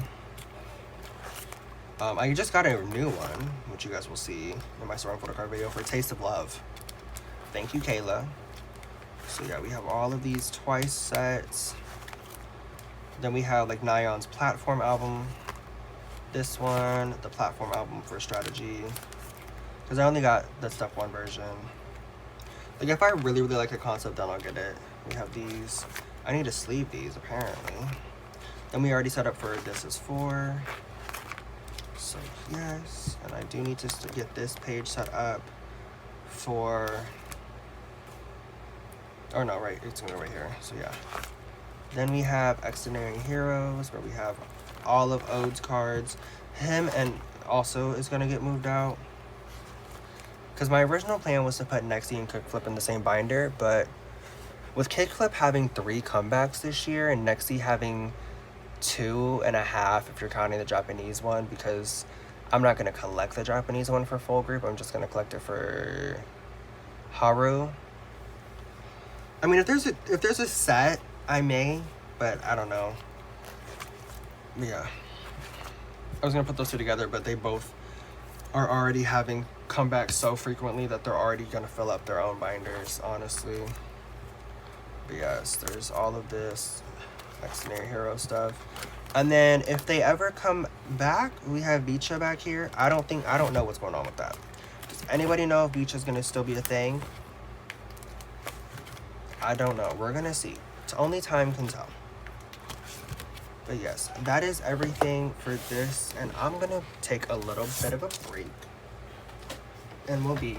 I just got a new one, which you guys will see in my Store Photocard video, for Taste of Love. Thank you, Kayla. So yeah, we have all of these Twice sets. Then we have like Nayeon's platform album. This one, the platform album for Strategy. Because I only got the step 1 version. Like if I really like a concept, then I'll get it. We have these. I need to sleeve these apparently. Then we already set up for This Is 4. So yes, and I do need to get this page set up for, oh no, right, it's gonna go right here. So yeah. Then we have Extraordinary Heroes, where we have all of Ode's cards. Him and also is gonna get moved out. Because my original plan was to put nexz and Kickflip in the same binder, but with Kickflip having 3 comebacks this year and nexz having 2.5 if you're counting the Japanese one, because I'm not gonna collect the Japanese one for full group, I'm just gonna collect it for Haru. I mean, if there's a set, I may, but I don't know. Yeah. I was gonna put those two together, but they both are already having comebacks so frequently that they're already gonna fill up their own binders, honestly. But yes, there's all of this Extraordinary Hero stuff. And then if they ever come back, we have Bicha back here. I don't know what's going on with that. Does anybody know if Bicha's gonna still be a thing? I don't know. We're gonna see. It's only time can tell. But yes, that is everything for this, and I'm gonna take a little bit of a break, and we'll be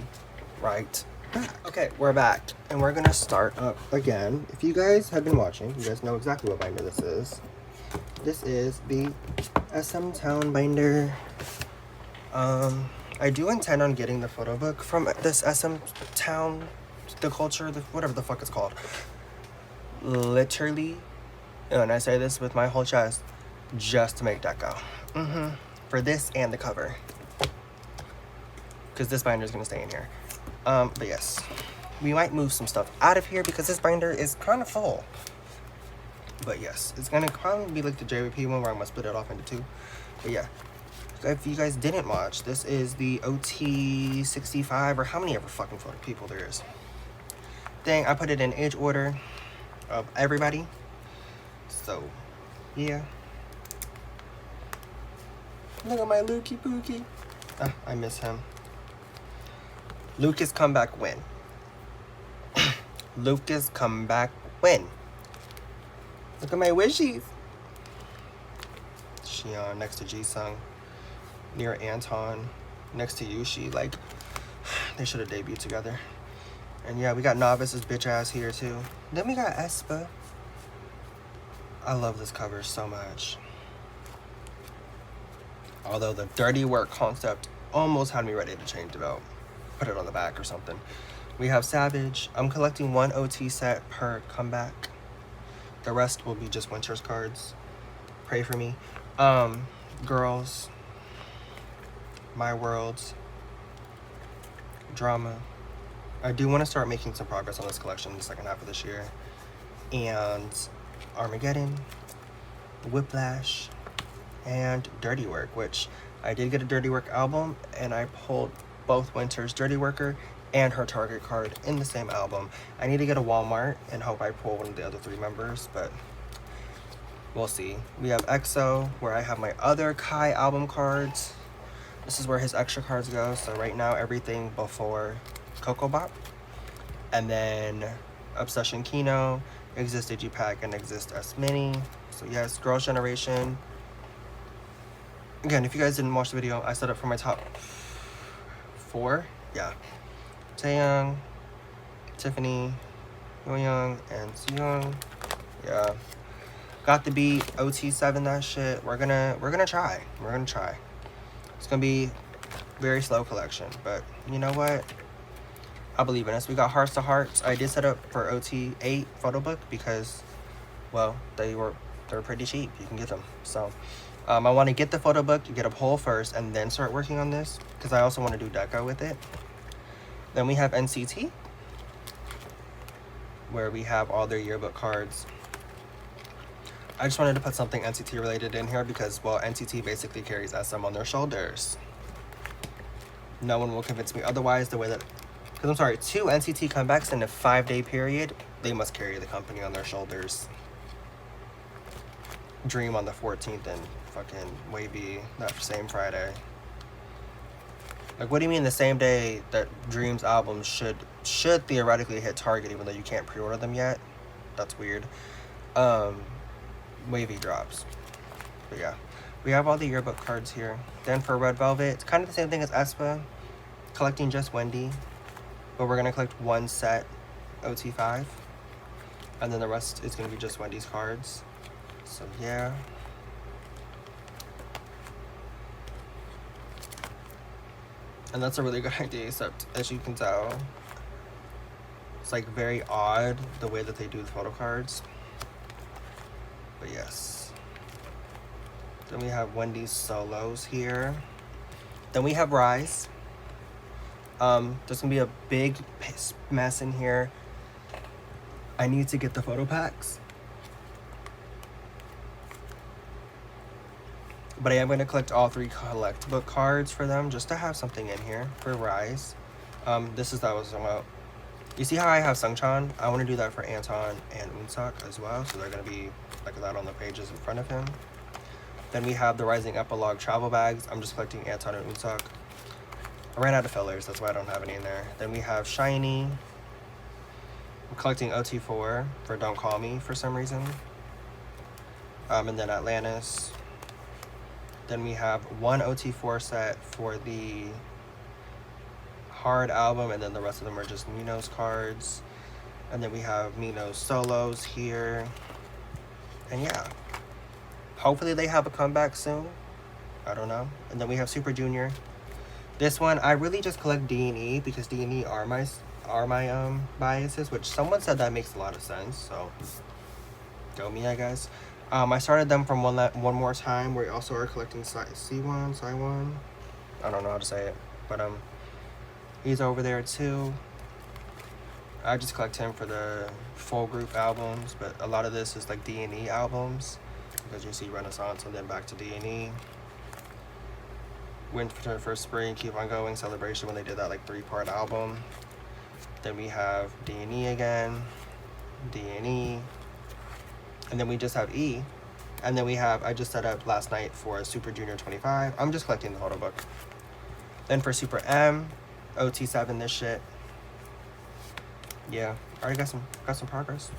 right back. Okay, we're back, and we're gonna start up again. If you guys have been watching, you guys know exactly what binder this is. This is the SM Town binder. I do intend on getting the photo book from this SM Town, the culture, whatever the fuck it's called. Literally, and I say this with my whole chest, just to make deco. For this and the cover. Because this binder is going to stay in here. But yes, we might move some stuff out of here because this binder is kind of full. But yes, it's going to probably be like the JVP one where I'm going to split it off into 2. But yeah, if you guys didn't watch, this is the OT 65 or how many ever fucking photo people there is. Thing, I put it in age order of everybody. So, yeah. Look at my Lukey Pookie. I miss him. Lucas comeback win. Lucas comeback win. Look at my wishies. Sion next to Jisung. Near Anton. Next to Yushi. Like, they should have debuted together. And yeah, we got Novice's bitch ass here too. Then we got Espa. I love this cover so much. Although the dirty work concept almost had me ready to change it out. Put it on the back or something. We have Savage. I'm collecting 1 OT set per comeback. The rest will be just Winter's cards. Pray for me. Girls. My Worlds. Drama. I do want to start making some progress on this collection in the second half of this year. And Armageddon, Whiplash, and Dirty Work, which I did get a Dirty Work album, and I pulled both Winter's Dirty Worker and her Target card in the same album. I need to get a Walmart and hope I pull one of the other 3 members, but we'll see. We have EXO, where I have my other Kai album cards. This is where his extra cards go, so right now everything before Coco Bop. And then Obsession Kino, Exist Digipack, and Exist S Mini. So yes, Girls' Generation. Again, if you guys didn't watch the video, I set up for my top 4. Yeah. Taeyang, Tiffany, Yoyoung, and Seyoung. Yeah. Got the beat, OT7 that shit. We're gonna try. We're gonna try. It's gonna be very slow collection, but you know what? I believe in us. We got Hearts to Hearts. I did set up for OT8 photo book because, well, they're pretty cheap. You can get them. So I want to get the photo book, get a poll first, and then start working on this because I also want to do deco with it. Then we have NCT, where we have all their yearbook cards. I just wanted to put something NCT related in here because, well, NCT basically carries SM on their shoulders. No one will convince me otherwise. The way that, because I'm sorry, 2 NCT comebacks in a 5-day period, they must carry the company on their shoulders. Dream on the 14th and fucking Wavy that same Friday. Like, what do you mean the same day that Dream's album should theoretically hit Target even though you can't pre-order them yet? That's weird. Wavy drops. But yeah. We have all the yearbook cards here. Then for Red Velvet, it's kind of the same thing as Espa, collecting just Wendy, but we're gonna collect one set OT5, and then the rest is gonna be just Wendy's cards. So yeah. And that's a really good idea, except as you can tell, it's like very odd the way that they do the photo cards. But yes. Then we have Wendy's solos here. Then we have riize. There's gonna be a big mess in here. I need to get the photo packs. But I am going to collect all 3 collectible cards for them just to have something in here for riize. This is that I was talking about. You see how I have Sungchan? I want to do that for Anton and Unsak as well. So they're going to be like that on the pages in front of him. Then we have the Rising Epilogue travel bags. I'm just collecting Anton and Unsak. I ran out of fillers. That's why I don't have any in there. Then we have Shiny. I'm collecting OT4 for Don't Call Me for some reason. And then Atlantis. Then we have 1 OT4 set for the hard album, and then the rest of them are just Minos cards. And then we have Minos solos here. And yeah, hopefully they have a comeback soon. I don't know. And then we have Super Junior. This one, I really just collect D&E because D&E are my biases, which someone said that makes a lot of sense. So go me, I guess. I started them from one more time. We also are collecting Sion. I don't know how to say it, but he's over there too. I just collect him for the full group albums, but a lot of this is like D&E albums because you see Renaissance and then back to D&E. Winter for Spring, Keep on Going, Celebration when they did that like 3-part album. Then we have D&E again, D&E. And then we just have E. And then we have, I just set up last night for Super Junior 25. I'm just collecting the photo book. Then for Super M, OT7 this shit. Yeah, already got some progress.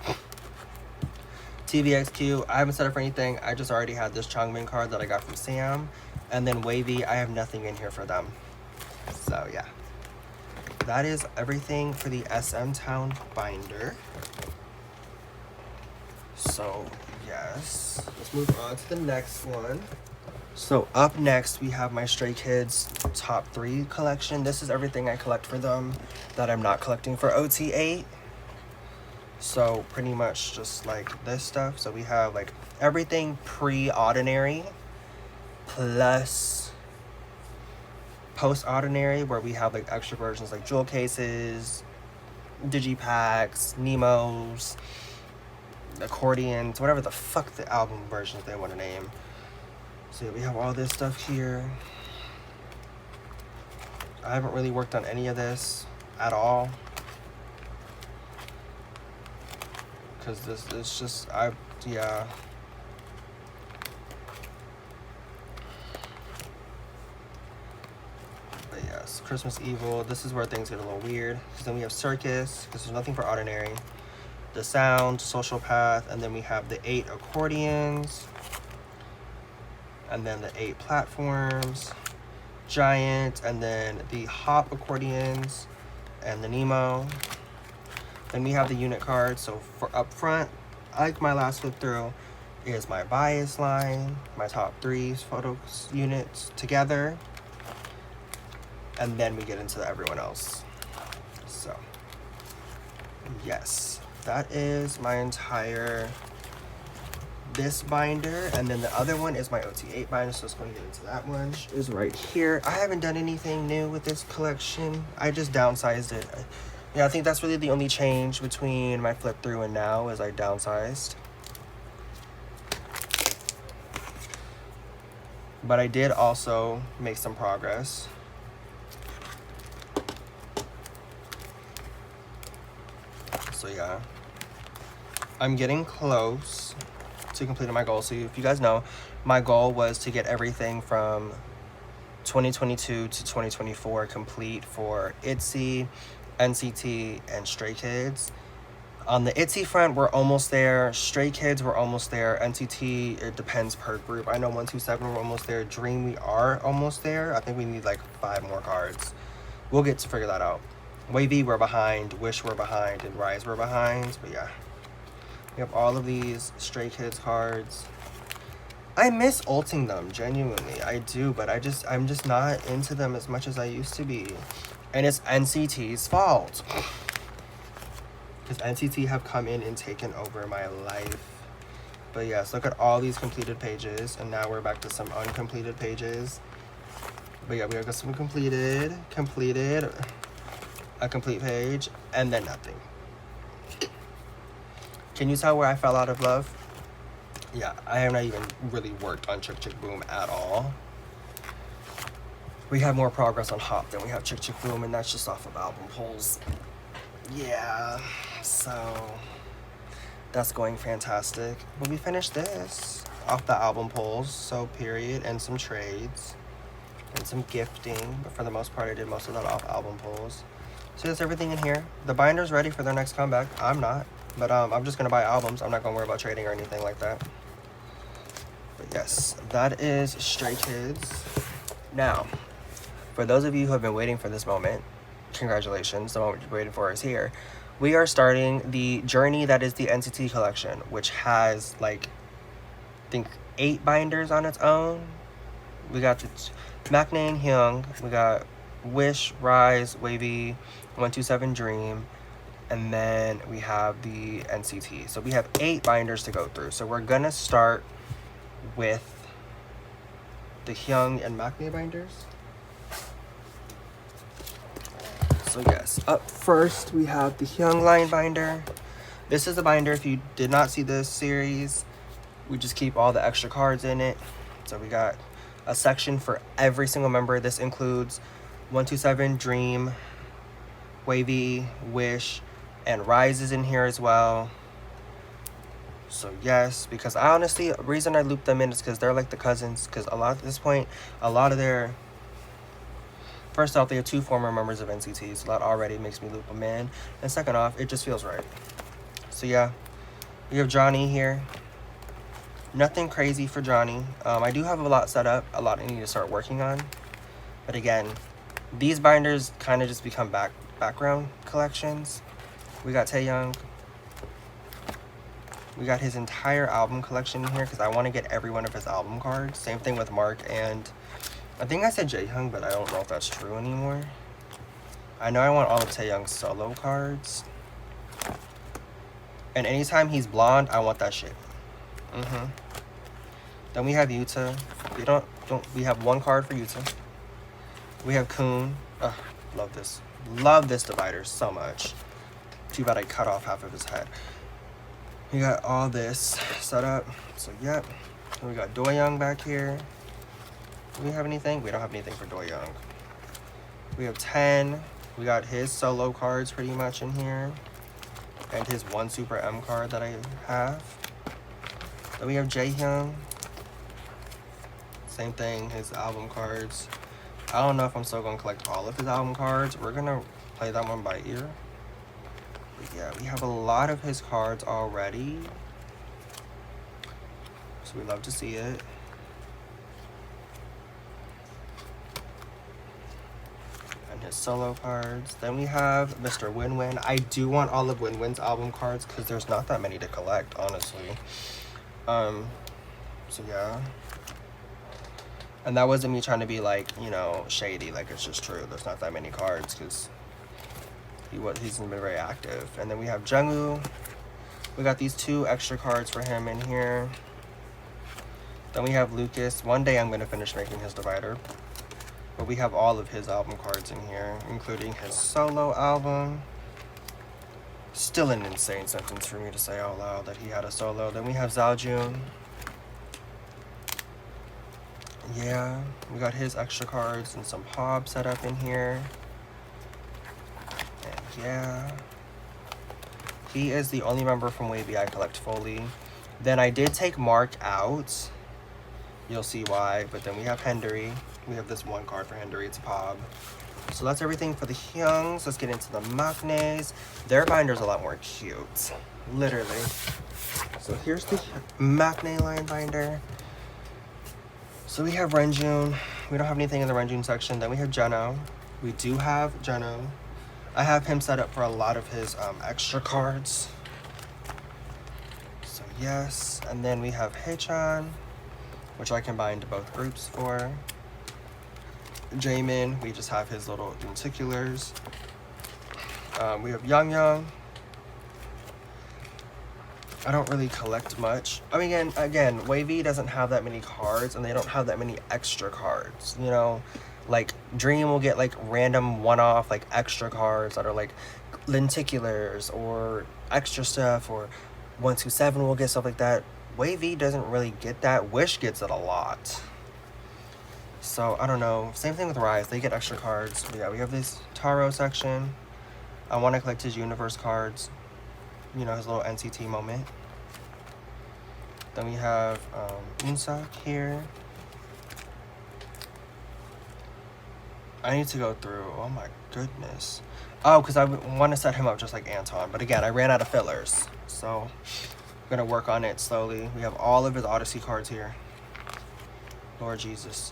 TVXQ, I haven't set up for anything. I just already had this Changmin card that I got from Sam. And then Wavy, I have nothing in here for them. So yeah. That is everything for the SM Town binder. So, yes, let's move on to the next one. So up next, we have my Stray Kids top 3 collection. This is everything I collect for them that I'm not collecting for OT8. So pretty much just like this stuff. So we have like everything pre-ordinary plus post-ordinary, where we have like extra versions like jewel cases, digipacks, Nemos, accordions, whatever the fuck the album versions they want to name. So yeah, we have all this stuff here. I haven't really worked on any of this at all because this is just yeah. But yes, Christmas Evil. This is where things get a little weird because then we have Circus because there's nothing for ordinary. The Sound, Social Path, and then we have the 8 accordions, and then the 8 platforms, Giant, and then the Hop accordions, and the Nemo. Then we have the unit cards. So for up front, like my last flip through, is my bias line, my top 3 photos units together, and then we get into everyone else. So yes. That is my entire this binder, and then the other one is my OT8 binder, so let's go and get into that one. It is right here. I haven't done anything new with this collection. I just downsized it. Yeah, I think that's really the only change between my flip through and now is I downsized. But I did also make some progress. So yeah, I'm getting close to completing my goal. So if you guys know, my goal was to get everything from 2022 to 2024 complete for itzy, NCT, and Stray Kids. On the itzy front, we're almost there. Stray Kids, we're almost there. NCT, it depends per group. I know 127, we're almost there. Dream, we are almost there. I think we need like 5 more cards. We'll get to figure that out. Wavy, we're behind. Wish, we're behind. And riize, we're behind. But yeah, we have all of these Stray Kids cards. I miss ulting them, genuinely. I do, but I'm just not into them as much as I used to be. And it's NCT's fault. Because NCT have come in and taken over my life. But yes, look at all these completed pages. And now we're back to some uncompleted pages. But yeah, we got some completed, a complete page, and then nothing. Can you tell where I fell out of love? Yeah, I have not even really worked on Chick Chick Boom at all. We have more progress on Hop than we have Chick Chick Boom, and that's just off of album polls. Yeah, so that's going fantastic. But we finished this off the album polls, so period, and some trades, and some gifting. But for the most part, I did most of that off album polls. So that's everything in here. The binder's ready for their next comeback. I'm not. But I'm just going to buy albums. I'm not going to worry about trading or anything like that. But yes, that is Stray Kids. Now, for those of you who have been waiting for this moment, congratulations. The moment you're waiting for is here. We are starting the journey that is the NCT collection, which has, like, I think 8 binders on its own. We got the maknae and Hyung. We got Wish, riize, Wavy, 127 Dream. And then we have the NCT. So we have 8 binders to go through. So we're gonna start with the Hyung and maknae binders. So yes, up first we have the Hyung line binder. This is a binder, if you did not see this series, we just keep all the extra cards in it. So we got a section for every single member. This includes 127 Dream, Wavy, Wish, and riize is in here as well. So yes, because I honestly, the reason I looped them in is because they're like the cousins. Because a lot at this point, a lot of their, first off, they have 2 former members of NCT, so that already makes me loop them in. And second off, it just feels right. So yeah, we have Johnny here. Nothing crazy for Johnny. I do have a lot set up, a lot I need to start working on. But again, these binders kind of just become background collections. We got Taehyung. We got his entire album collection in here because I want to get every one of his album cards. Same thing with Mark, and I think I said Jaehyung, but I don't know if that's true anymore. I know I want all of Taehyung's solo cards. And anytime he's blonde, I want that shit. Then we have Yuta. We have 1 card for Yuta. We have Kun. Love this. Love this divider so much. Too bad I cut off half of his head. We got all this set up. So, yep. And we got Doyoung back here. Do we have anything? We don't have anything for Doyoung. We have 10. We got his solo cards pretty much in here. And his 1 Super M card that I have. Then we have Jaehyung. Same thing, his album cards. I don't know if I'm still going to collect all of his album cards. We're going to play that one by ear. But yeah, we have a lot of his cards already. So we love to see it. And his solo cards. Then we have Mr. Win-Win. I do want all of Win-Win's album cards because there's not that many to collect, honestly. So yeah. And that wasn't me trying to be like, you know, shady. Like, it's just true. There's not that many cards because he's been very active. And then we have Jungwoo. We got these 2 extra cards for him in here. Then we have Lucas. One day I'm going to finish making his divider. But we have all of his album cards in here, including his solo album. Still an insane sentence for me to say out loud that he had a solo. Then we have Zaojun. Yeah, we got his extra cards and some Hob set up in here. And yeah, he is the only member from Wavy I collect fully. Then I did take Mark out. You'll see why. But then we have Hendery, We have this one card for Henry, it's a Pob. So that's everything for the Hyungs. Let's get into the maknaes. Their binder's a lot more cute, literally. So here's the maknae line binder. So we have Renjun. We don't have anything in the Renjun section. Then we have Jeno. We do have Jeno. I have him set up for a lot of his extra cards. So yes. And then we have Haechan, which I can bind both groups for. Jaemin, we just have his little lenticulars. We have Yang. I don't really collect much. I mean, again, Wavy doesn't have that many cards, and they don't have that many extra cards, you know? Like, Dream will get, like, random one-off, like, extra cards that are, like, lenticulars or extra stuff, or 127 will get stuff like that. Wavy doesn't really get that. Wish gets it a lot. So, I don't know. Same thing with riize. They get extra cards. But yeah, we have this Taro section. I want to collect his universe cards. You know, his little NCT moment. Then we have Unsak here. I need to go through. Oh my goodness. Oh, because I want to set him up just like Anton. But again, I ran out of fillers. So, I'm going to work on it slowly. We have all of his Odyssey cards here. Lord Jesus.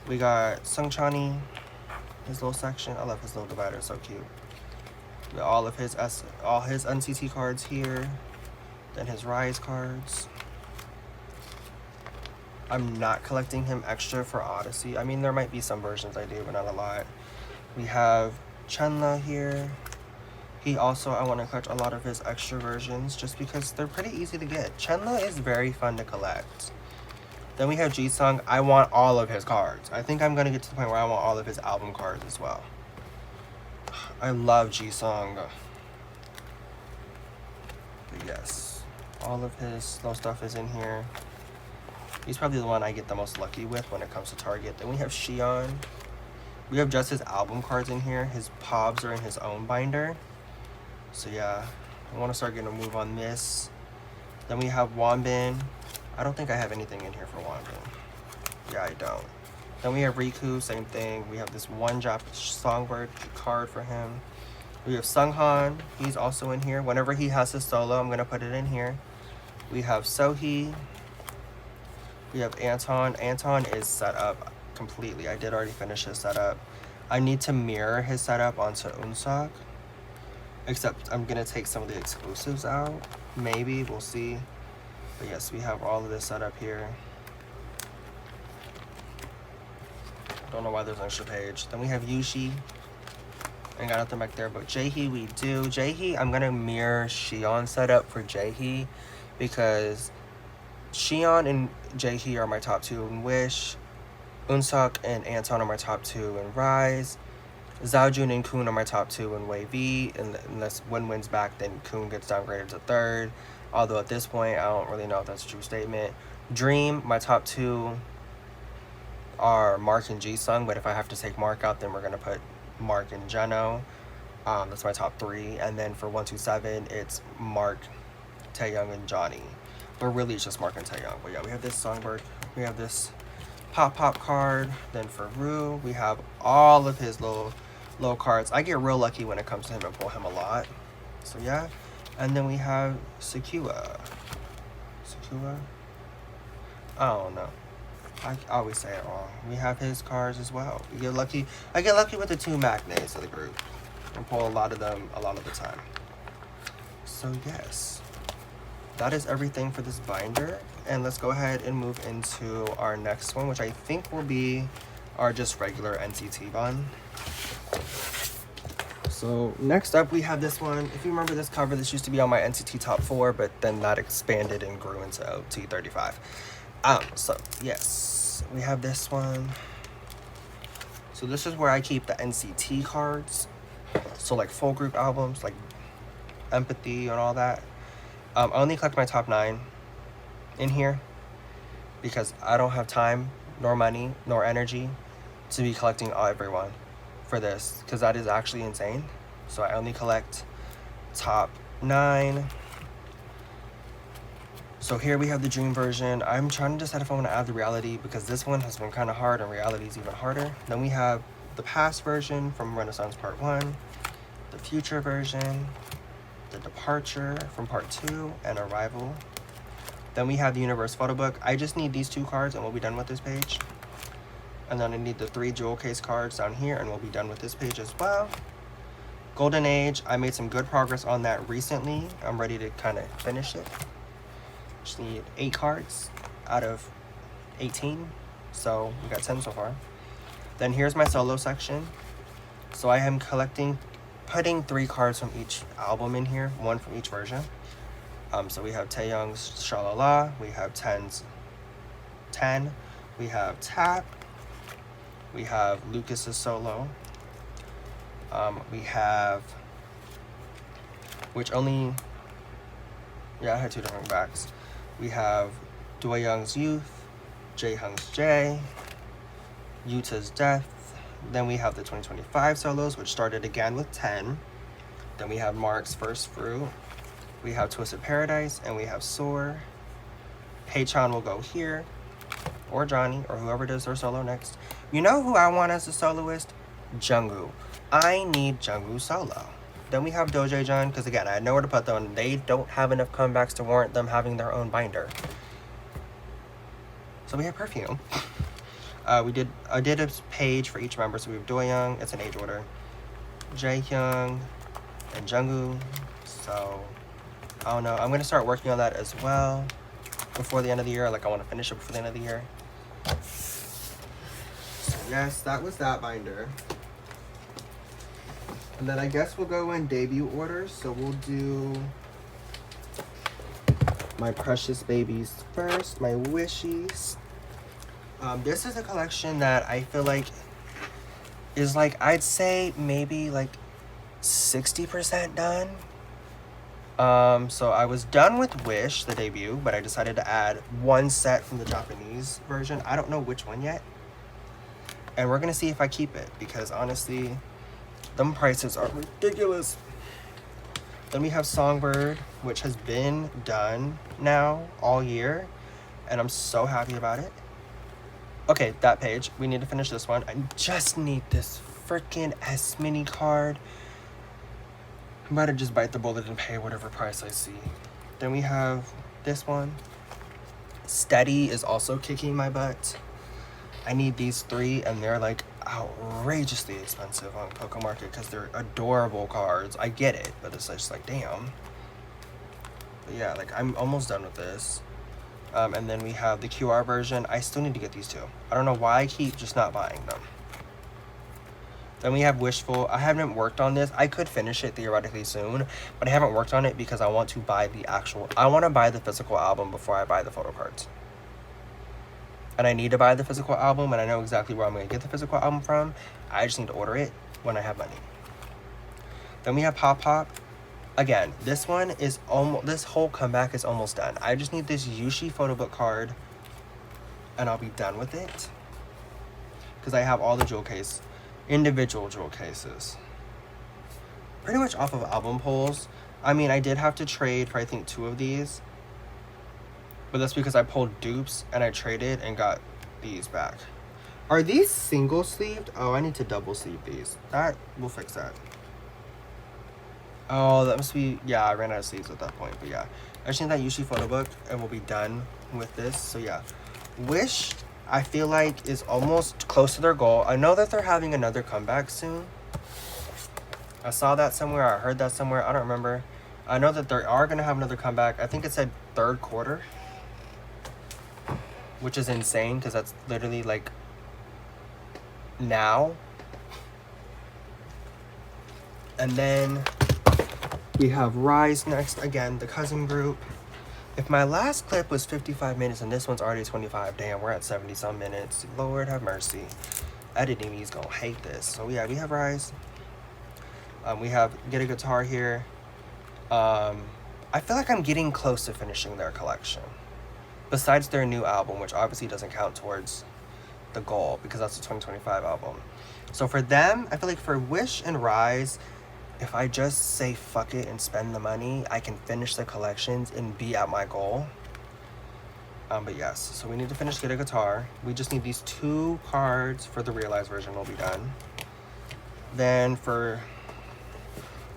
We got Sungchani, his little section. I love his little divider, it's so cute. We got all his NCT cards here. Then his riize cards. I'm not collecting him extra for Odyssey. I mean, there might be some versions I do, but not a lot. We have Chenla here. He also, I want to collect a lot of his extra versions just because they're pretty easy to get. Chenla is very fun to collect. Then we have Jisung. I want all of his cards. I think I'm going to get to the point where I want all of his album cards as well. I love Jisung. But yes, all of his little stuff is in here. He's probably the one I get the most lucky with when it comes to Target. Then we have Sion. We have just his album cards in here. His Pobs are in his own binder. So yeah, I want to start getting a move on this. Then we have Wanbin. I don't think I have anything in here for Wanbin. Yeah, I don't. Then we have Riku, same thing. We have this one Songbird card for him. We have Sunghan. He's also in here. Whenever he has his solo, I'm going to put it in here. We have Sohee. We have Anton. Anton is set up completely. I did already finish his setup. I need to mirror his setup onto Unsak. Except I'm going to take some of the exclusives out. Maybe. We'll see. But yes, we have all of this set up here. Don't know why there's an extra page. Then we have Yushi. Ain't got nothing back there, but Jaehee we do. Jaehee, I'm gonna mirror Sion setup for Jaehee because Sion and Jaehee are my top two in Wish. Unsak and Anton are my top two in riize. Zaojun and Kun are my top two in Wavy. Unless Win-Win's back, then Kun gets downgraded to third. Although at this point, I don't really know if that's a true statement. Dream, my top two are Mark and Jisung, but if I have to take Mark out, then we're going to put Mark and Jeno. That's my top three. And then for 127, it's Mark, Taeyoung, and Johnny. But really, it's just Mark and Taeyoung. But yeah, we have this Songbird. We have this Pop card. Then for Rue, we have all of his little cards. I get real lucky when it comes to him and pull him a lot. So yeah. And then we have Sakura. I don't know. I always say it wrong. We have his cards as well. We get lucky. I get lucky with the two maknaes of the group and pull a lot of them a lot of the time. So yes, that is everything for this binder. And let's go ahead and move into our next one, which I think will be our just regular NCT bun. So next up we have this one. If you remember this cover, this used to be on my NCT top 4, but then that expanded and grew into OT35. So yes, we have this one. So this is where I keep the NCT cards. So like full group albums, like Empathy and all that. I only collect my top 9 in here because I don't have time, nor money, nor energy to be collecting everyone for this, because that is actually insane. So I only collect top 9. So here we have the dream version. I'm trying to decide if I want to add the reality because this one has been kind of hard and reality is even harder. Then we have the past version from Renaissance Part 1, the future version, the departure from Part 2, and arrival. Then we have the universe photo book. I just need these 2 cards and we'll be done with this page. And then I need the 3 jewel case cards down here and we'll be done with this page as well. Golden Age, I made some good progress on that recently. I'm ready to kind of finish it. Just need 8 cards out of 18. So we got 10 so far. Then here's my solo section. So I am putting 3 cards from each album in here, 1 from each version. So we have Taeyoung's Shalala, we have 10, we have Tap, we have Lucas's solo, we have, I had 2 different backs. We have Doyoung's Youth, Jaehyung's J, Yuta's Death. Then we have the 2025 solos, which started again with 10. Then we have Mark's First Fruit. We have Twisted Paradise, and we have Soar. Haechan will go here, or Johnny, or whoever does their solo next. You know who I want as a soloist? Jungkook. I need Jungkook solo. Then we have Dojaejeon, because again, I had nowhere to put them, and they don't have enough comebacks to warrant them having their own binder. So we have Perfume. I did a page for each member, so we have Doyoung, it's an age order, Jaehyung, and Jungkook. So I don't know, I'm gonna start working on that as well before the end of the year. Like I want to finish it before the end of the year. So yes, that was that binder. And then I guess we'll go in debut order. So we'll do my Precious Babies first, my Wishies. This is a collection that I feel like is like, I'd say maybe like 60% done. So I was done with Wish, the debut, but I decided to add 1 set from the Japanese version. I don't know which one yet. And we're gonna see if I keep it, because honestly, them prices are ridiculous. Then we have Songbird, which has been done now all year, and I'm so happy about it. Okay, that page. We need to finish this one. I just need this freaking S mini card. I'm about to just bite the bullet and pay whatever price I see. Then we have this one. Steady is also kicking my butt. I need these 3, and they're like outrageously expensive on Poké Market because they're adorable cards. I get it, but it's just like, damn. But yeah, like I'm almost done with this. And then we have the QR version. I still need to get these 2. I don't know why I keep just not buying them. Then we have Wishful. I haven't worked on this. I could finish it theoretically soon, but I haven't worked on it because I want to buy I want to buy the physical album before I buy the photo cards. And I need to buy the physical album, and I know exactly where I'm going to get the physical album from. I just need to order it when I have money. Then we have Pop Pop. Again, this one is this whole comeback is almost done. I just need this Yushi photo book card, and I'll be done with it. Because I have all the individual jewel cases. Pretty much off of album pulls. I mean, I did have to trade for I think 2 of these. But that's because I pulled dupes and I traded and got these back. Are these single sleeved? Oh, I need to double sleeve these. We'll fix that. Oh, that must be, yeah, I ran out of sleeves at that point, but yeah. I just need that Yushi photo book and we'll be done with this, so yeah. Wish, I feel like, is almost close to their goal. I know that they're having another comeback soon. I saw that somewhere, I heard that somewhere, I don't remember. I know that they are going to have another comeback. I think it said 3rd quarter. Which is insane, because that's literally like now. And then we have riize next. Again, the cousin group. If my last clip was 55 minutes and this one's already 25, damn, we're at 70 some minutes. Lord have mercy. Editing is gonna hate this. So yeah, we have riize. We have Get a Guitar here. I feel like I'm getting close to finishing their collection. Besides their new album, which obviously doesn't count towards the goal because that's the 2025 album. So for them, I feel like for Wish and riize, if I just say fuck it and spend the money, I can finish the collections and be at my goal. But yes, so we need to finish Get a Guitar. We just need these 2 cards for the realized version will be done. Then for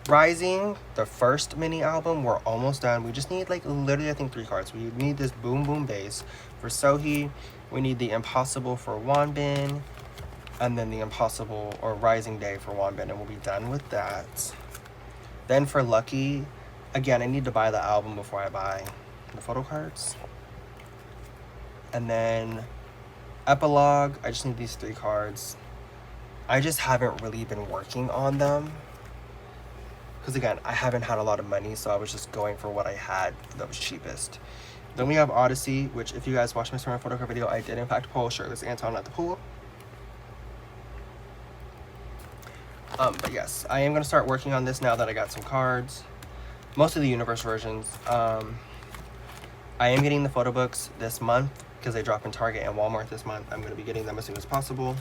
Rising, the first mini album, we're almost done. We just need like literally I think 3 cards. We need this Boom Boom Bass for Sohee. We need the Impossible for Wonbin, and then the Impossible or Rising Day for Wonbin, and we'll be done with that. Then for Lucky, again, I need to buy the album before I buy the photo cards. And then Epilogue, I just need these 3 cards. I just haven't really been working on them. Because again, I haven't had a lot of money, so I was just going for what I had that was cheapest. Then we have Odyssey, which if you guys watched my summer Photocard video, I did in fact pull shirtless Anton at the pool. But yes, I am going to start working on this now that I got some cards. Most of the universe versions. I am getting the photo books this month because they drop in Target and Walmart this month. I'm going to be getting them as soon as possible.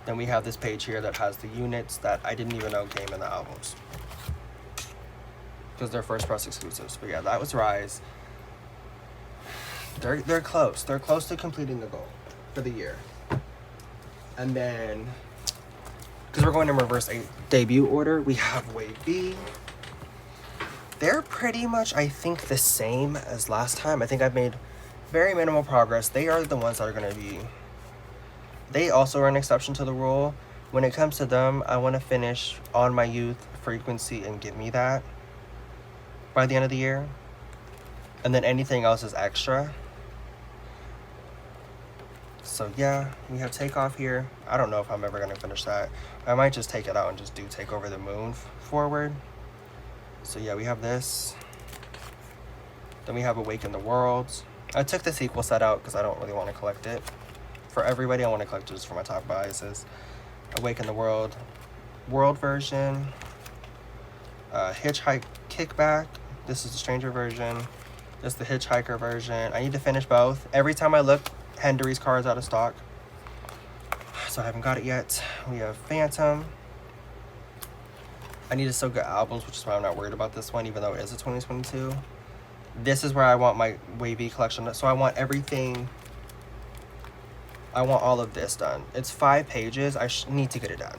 Then we have this page here that has the units that I didn't even know came in the albums, because they're first press exclusives. But yeah, that was Riize. They're close. They're close to completing the goal for the year. And then, because we're going in reverse debut order, we have Wave B. They're pretty much, I think, the same as last time. I think I've made very minimal progress. They are the ones that are going to be... They also are an exception to the rule. When it comes to them, I want to finish On My Youth, Frequency, and Give Me That by the end of the year. And then anything else is extra. So yeah, we have Takeoff here. I don't know if I'm ever going to finish that. I might just take it out and just do Take Over the Moon forward. So yeah, we have this. Then we have Awaken the Worlds. I took the sequel set out because I don't really want to collect it. For everybody, I want to collect it just for my top biases. Awaken the World version. Hitchhike Kickback. This is the Stranger version. This is the Hitchhiker version. I need to finish both. Every time I look, Hendery's card is out of stock, so I haven't got it yet. We have Phantom. I need to still get albums, which is why I'm not worried about this one, even though it is a 2022. This is where I want my Wavy collection. So I want everything. I want all of this done. It's 5 pages. I need to get it done.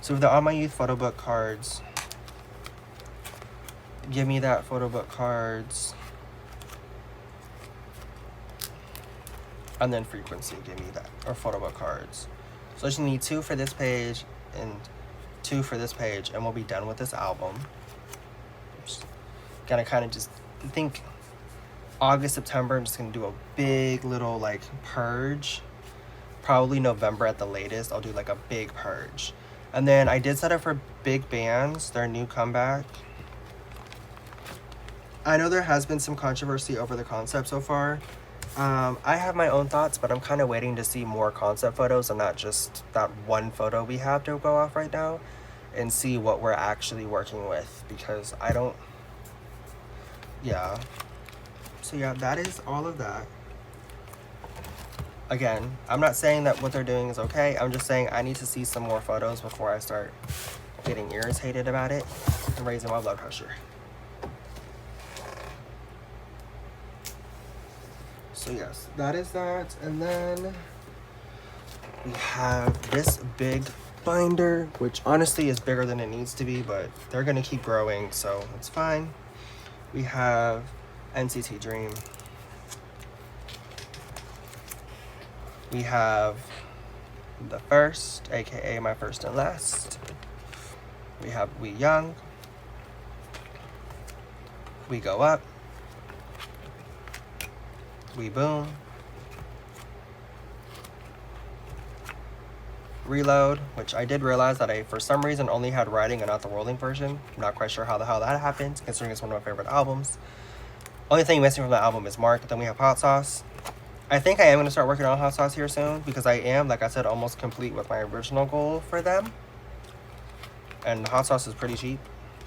So the On My Youth photo book cards. Give Me That photo book cards. And then Frequency, Give Me That, or photo book cards. So I just need 2 for this page and 2 for this page, and we'll be done with this album. Just gonna kind of just think August, September, I'm just gonna do a big little like purge. Probably November at the latest, I'll do like a big purge. And then I did set up for Big Bands, their new comeback. I know there has been some controversy over the concept so far. I have my own thoughts, but I'm kind of waiting to see more concept photos and not just that one photo we have to go off right now, and see what we're actually working with, because I don't... Yeah. So yeah, that is all of that. Again, I'm not saying that what they're doing is okay. I'm just saying I need to see some more photos before I start getting irritated about it and raising my blood pressure. So yes, that is that. And then we have this big binder, which honestly is bigger than it needs to be, but they're gonna keep growing, so it's fine. We have NCT Dream. We have The First, aka My First and Last. We have We Young. We Go Up. We Boom. Reload, which I did realize that I, for some reason, only had writing and not the rolling version. I'm not quite sure how the hell that happened, considering it's one of my favorite albums. Only thing missing from the album is Mark. Then we have Hot Sauce. I think I am going to start working on Hot Sauce here soon, because I am, like I said, almost complete with my original goal for them. And Hot Sauce is pretty cheap.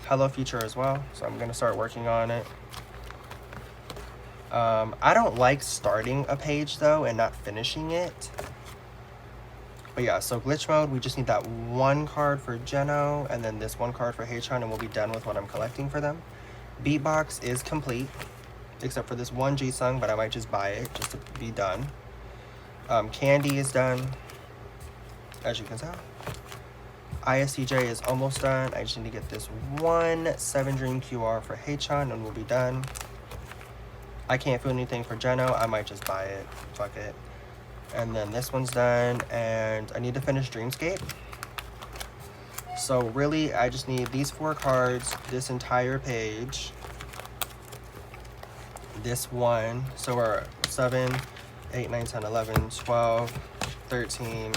Hello Future as well, so I'm going to start working on it. I don't like starting a page though and not finishing it. But yeah, so glitch mode, we just need that 1 card for Geno and then this 1 card for Haechan, and we'll be done with what I'm collecting for them. Beatbox is complete. except for this one G-Sung, but I might just buy it just to be done. Candy is done, as you can tell. ISTJ is almost done. I just need to get this one 7 Dream QR for Haechan and we'll be done. I can't feel anything for Geno. I might just buy it. Fuck it. And then this one's done, and I need to finish Dreamscape. So really, I just need these 4 cards, this entire page, this one. So we're 7, 8, 9, 10, 11, 12, 13,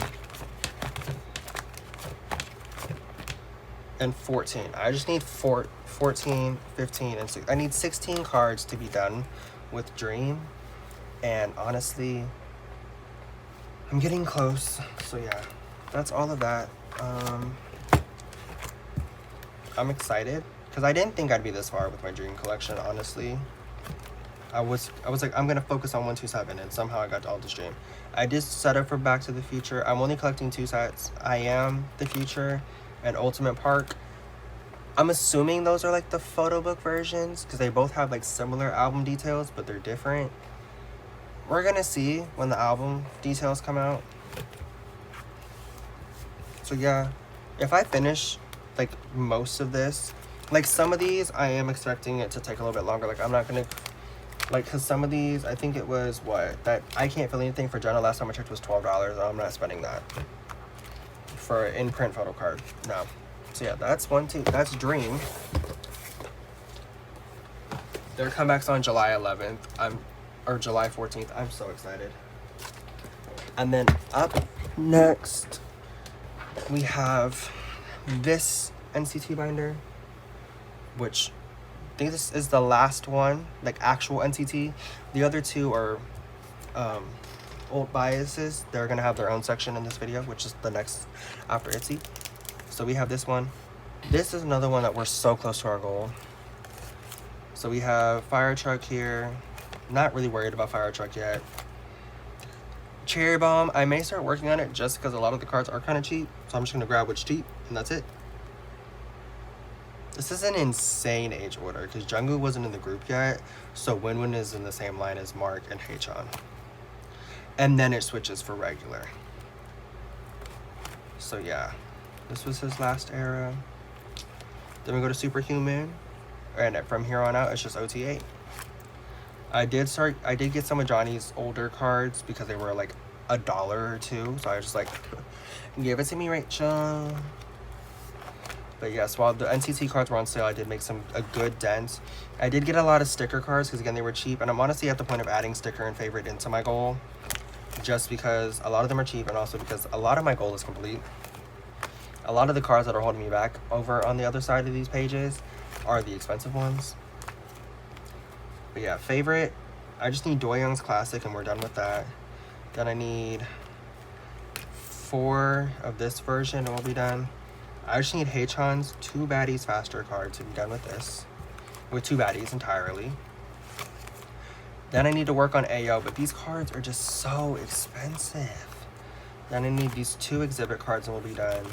and 14. I just need 14, 15, and 6. I need 16 cards to be done with Dream. And honestly, I'm getting close. So yeah, that's all of that. I'm excited because I didn't think I'd be this far with my Dream collection, honestly. I was like, I'm gonna focus on 127, and somehow I got to all this Dream. I just set up for Back to the Future. I'm only collecting 2 sets. I Am the Future and Ultimate Park. I'm assuming those are like the photo book versions because they both have like similar album details, but they're different. We're gonna see when the album details come out. So yeah, if I finish like most of this, like some of these I am expecting it to take a little bit longer. Like I'm not gonna, like, because some of these, I think it was what, that I can't feel anything for Jenna last time I checked was $12. I'm not spending that for an in-print photo card. No. So yeah, that's that's Dream. Their comeback's on July 11th. Or July 14th. I'm so excited. And then up next, we have this NCT binder, which I think this is the last one, like actual NCT. The other 2 are old biases. They're gonna have their own section in this video, which is the next after itzy. So we have this one. This is another one that we're so close to our goal. So we have Fire Truck here. Not really worried about Fire Truck yet. Cherry Bomb, I may start working on it just because a lot of the cards are kind of cheap. So I'm just going to grab what's cheap, and that's it. This is an insane age order because Jungkook wasn't in the group yet. So Winwin is in the same line as Mark and Haechan. And then it switches for regular. So yeah, this was his last era. Then we go to Superhuman. And from here on out, it's just OT8. I did get some of Johnny's older cards because they were like $1 or $2. So I was just like, give it to me, Rachel. But yes, while the NCT cards were on sale, I did make a good dent. I did get a lot of sticker cards because again, they were cheap. And I'm honestly at the point of adding sticker and favorite into my goal. Just because a lot of them are cheap and also because a lot of my goal is complete. A lot of the cards that are holding me back over on the other side of these pages are the expensive ones. But yeah, favorite, I just need Doyoung's Classic and we're done with that. Then I need 4 of this version and we'll be done. I just need Haechan's 2 Baddies Faster card to be done with this. With 2 Baddies entirely. Then I need to work on AO, but these cards are just so expensive. Then I need these 2 exhibit cards and we'll be done.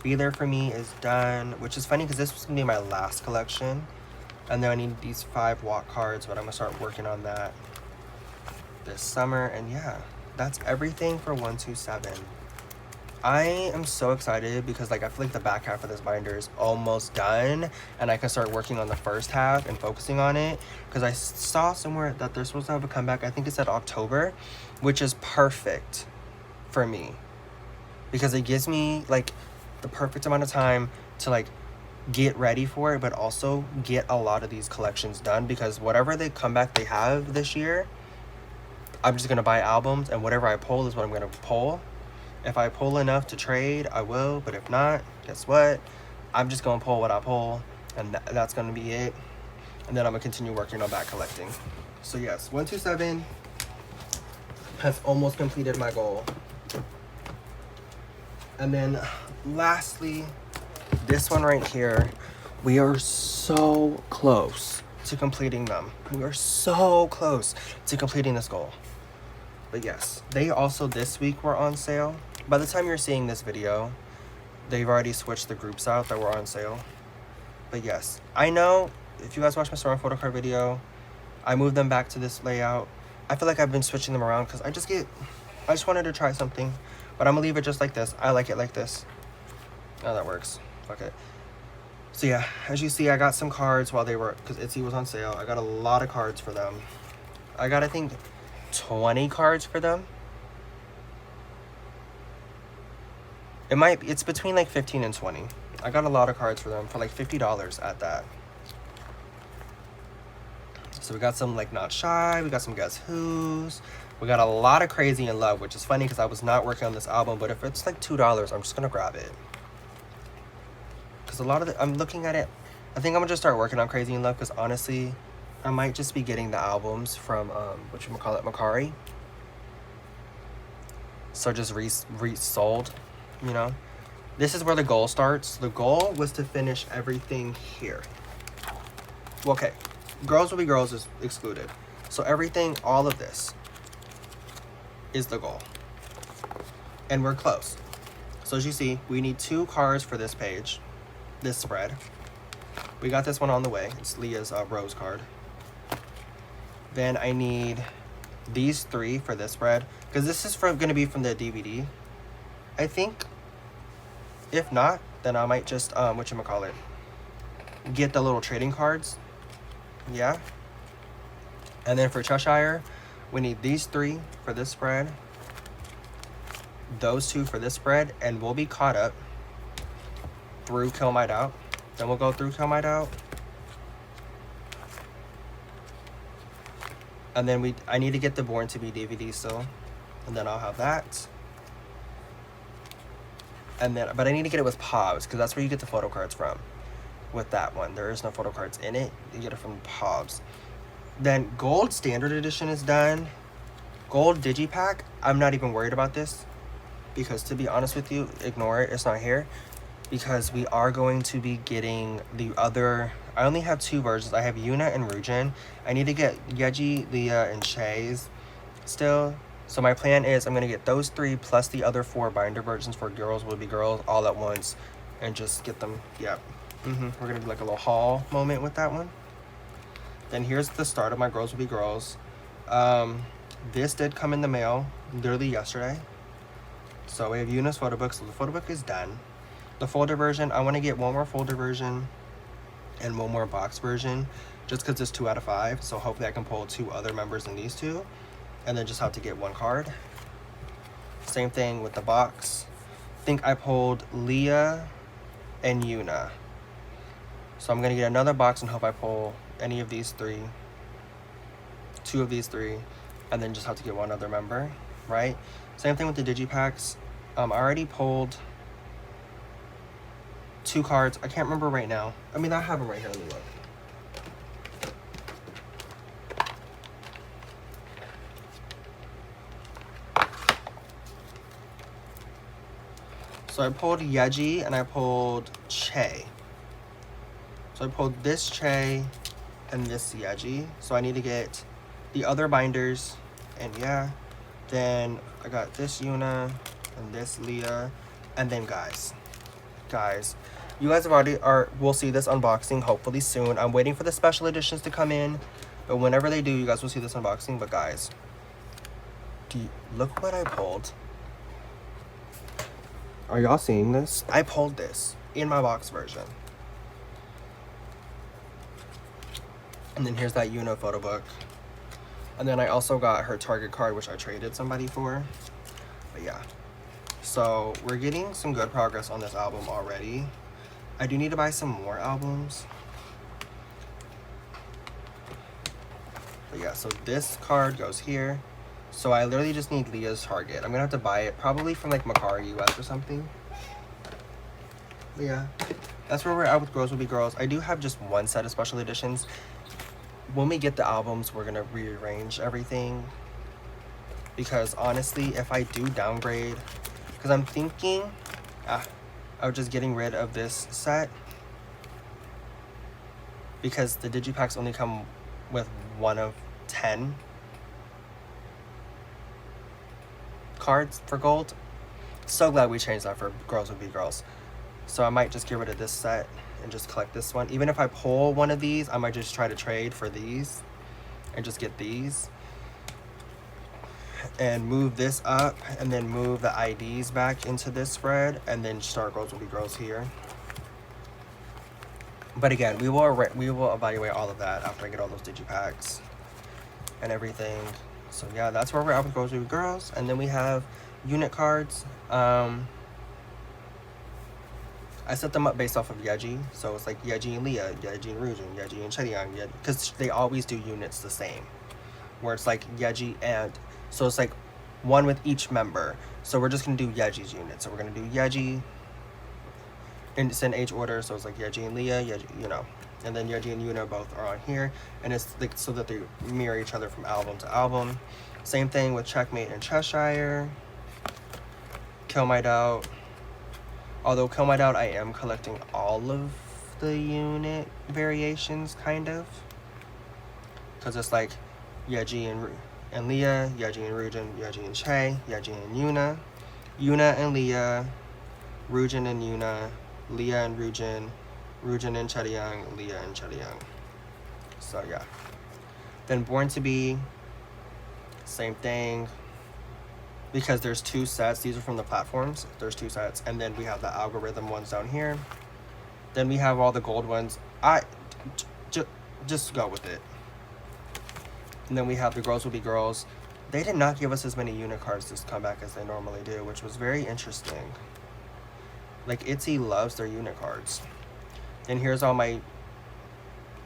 Be There For Me is done, which is funny because this was going to be my last collection. And then I need these 5 walk cards, but I'm going to start working on that this summer. And yeah, that's everything for 127. I am so excited because like I feel like the back half of this binder is almost done. And I can start working on the first half and focusing on it. Because I saw somewhere that they're supposed to have a comeback. I think it said October, which is perfect for me. Because it gives me like the perfect amount of time to like get ready for it, but also get a lot of these collections done because whatever they comeback they have this year, I'm just gonna buy albums and whatever I pull is what I'm gonna pull. If I pull enough to trade, I will, but if not, guess what? I'm just gonna pull what I pull and that's gonna be it. And then I'm gonna continue working on back collecting. So yes, 127 has almost completed my goal. And then lastly, this one right here, we are so close to completing them. We are so close to completing this goal. But yes, they also this week were on sale. By the time you're seeing this video, they've already switched the groups out that were on sale. But yes, I know if you guys watched my store on Photocard video, I moved them back to this layout. I feel like I've been switching them around because I just wanted to try something. But I'm gonna leave it just like this. I like it like this. Oh, that works. Okay. So yeah, as you see, I got some cards while they were, because Itzy was on sale. I got a lot of cards for them. I got, I think, 20 cards for them. It's between like 15 and 20. I got a lot of cards for them for like $50 at that. So we got some like Not Shy, we got some Guess Who's, we got a lot of Crazy in Love, which is funny because I was not working on this album, but if it's like $2, I'm just gonna grab it. Because a lot of I'm looking at it, I think I'm gonna just start working on Crazy in Love because honestly, I might just be getting the albums from, Macari. So just resold, you know? This is where the goal starts. The goal was to finish everything here. Well, okay, Girls Will Be Girls is excluded. So everything, all of this is the goal. And we're close. So as you see, we need 2 cards for this page, this spread. We got this one on the way. It's Leah's Rose card. Then I need these 3 for this spread, because this is going to be from the DVD, I think. If not, then I might just, get the little trading cards. Yeah. And then for Cheshire, we need these 3 for this spread, those 2 for this spread, and we'll be caught up through Kill My Doubt. Then we'll go through Kill My Doubt. And then I need to get the Born to Be DVD still. And then I'll have that. And then, but I need to get it with Pogs, because that's where you get the photo cards from. With that one, there is no photo cards in it. You get it from Pogs. Then Gold Standard Edition is done. Gold Digipack, I'm not even worried about this, because to be honest with you, ignore it. It's not here, because we are going to be getting the other. I only have 2 versions. I have Yuna and Rujin. I need to get Yeji, Leah, and Shay's still. So my plan is I'm going to get those 3 plus the other 4 binder versions for Girls Will Be Girls all at once and just get them. Yeah. We're going to do like a little haul moment with that one. Then here's the start of my Girls Will Be Girls. This did come in the mail literally yesterday. So we have Yuna's photo book. So the photo book is done. The folder version, I want to get 1 more folder version and 1 more box version, just because it's 2 out of 5. So hopefully I can pull 2 other members in these 2. And then just have to get 1 card. Same thing with the box. I think I pulled Leah and Yuna. So I'm going to get another box and hope I pull any of these 3. 2 of these 3. And then just have to get 1 other member, right? Same thing with the Digipacks. I already pulled 2 cards. I can't remember right now. I mean, I have them right here. Let me look. So I pulled Yeji and I pulled Che. So I pulled this Che and this Yeji. So I need to get the other binders, and yeah. Then I got this Yuna and this Leah. And then guys, you guys have will see this unboxing hopefully soon. I'm waiting for the special editions to come in, but whenever they do, you guys will see this unboxing. But guys, look what I pulled. Are y'all seeing this? I pulled this in my box version. And then here's that Yuna photo book. And then I also got her Target card, which I traded somebody for. But yeah. So we're getting some good progress on this album already. I do need to buy some more albums. But yeah, so this card goes here. So I literally just need Leah's Target. I'm gonna have to buy it probably from like Macari US or something. But yeah, that's where we're at with Girls Will Be Girls. I do have just 1 set of special editions. When we get the albums, we're gonna rearrange everything. Because honestly, if I do downgrade, because I'm thinking of just getting rid of this set. Because the Digipacks only come with 1 of 10 cards for gold. So glad we changed that for Girls Will Be Girls. So I might just get rid of this set and just collect this one. Even if I pull one of these, I might just try to trade for these. and just get these and move this up, and then move the IDs back into this spread, and then start Girls Will Be Girls here. But again, we will evaluate all of that after I get all those digipacks and everything. So yeah, that's where we're at with Girls Will Be Girls. And then we have unit cards. I set them up based off of Yeji. So it's like Yeji and Leah, Yeji and Rujin, Yeji and Chaeryeong, because they always do units the same. Where it's like Yeji and, so it's like one with each member. So we're just going to do Yeji's unit. So we're going to do Yeji, and it's in age order. So it's like Yeji and Leah, Yeji, you know. And then Yeji and Yuna both are on here. And it's like so that they mirror each other from album to album. Same thing with Checkmate and Cheshire. Kill My Doubt. Although Kill My Doubt, I am collecting all of the unit variations, kind of. Because it's like Yeji and Leah, Yeji and Rujin, Yeji and Che, Yeji and Yuna, Yuna and Leah, Rujin and Yuna, Leah and Rujin, Rujin and Chaeryeong, Leah and Chaeryeong. So yeah. Then Born to Be, same thing. Because there's two sets. These are from the platforms. There's two sets. And then we have the algorithm ones down here. Then we have all the gold ones. Just go with it. And then we have the Girls Will Be Girls. They did not give us as many unit cards this comeback as they normally do, which was very interesting. Like, Itzy loves their unit cards. Then here's all my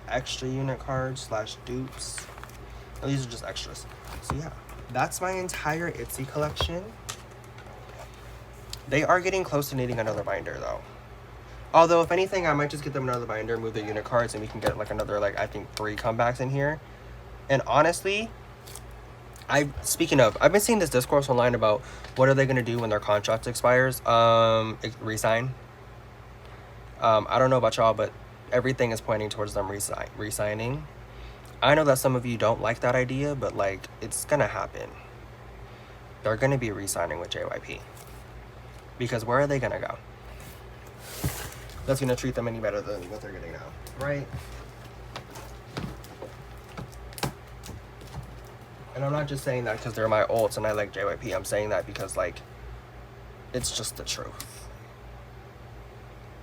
extra unit cards / dupes. And these are just extras. So yeah. That's my entire Itzy collection. They are getting close to needing another binder, though. Although, if anything, I might just get them another binder, move the unit cards, and we can get, like, another, like, I think 3 comebacks in here. And honestly, speaking of, I've been seeing this discourse online about what are they going to do when their contract expires. Resign. I don't know about y'all, but everything is pointing towards them resigning. I know that some of you don't like that idea, but, like, it's gonna happen. They're gonna be re-signing with JYP. Because where are they gonna go? That's gonna treat them any better than what they're getting now, right? And I'm not just saying that because they're my ults and I like JYP. I'm saying that because, like, it's just the truth.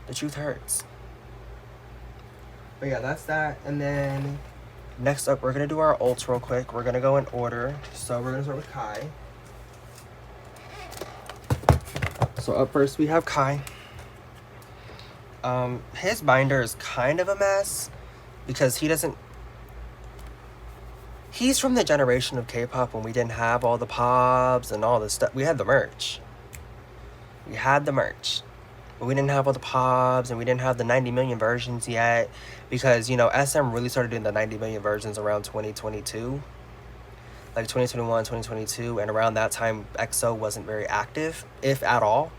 The truth hurts. But yeah, that's that. And then next up, we're going to do our ults real quick. We're going to go in order. So we're going to start with Kai. So up first, we have Kai. His binder is kind of a mess because he's from the generation of K-pop when we didn't have all the pops and all this stuff. We had the merch. But we didn't have all the pops, and we didn't have the 90 million versions yet because, you know, SM really started doing the 90 million versions around 2022. Like 2021, 2022, and around that time, EXO wasn't very active, if at all.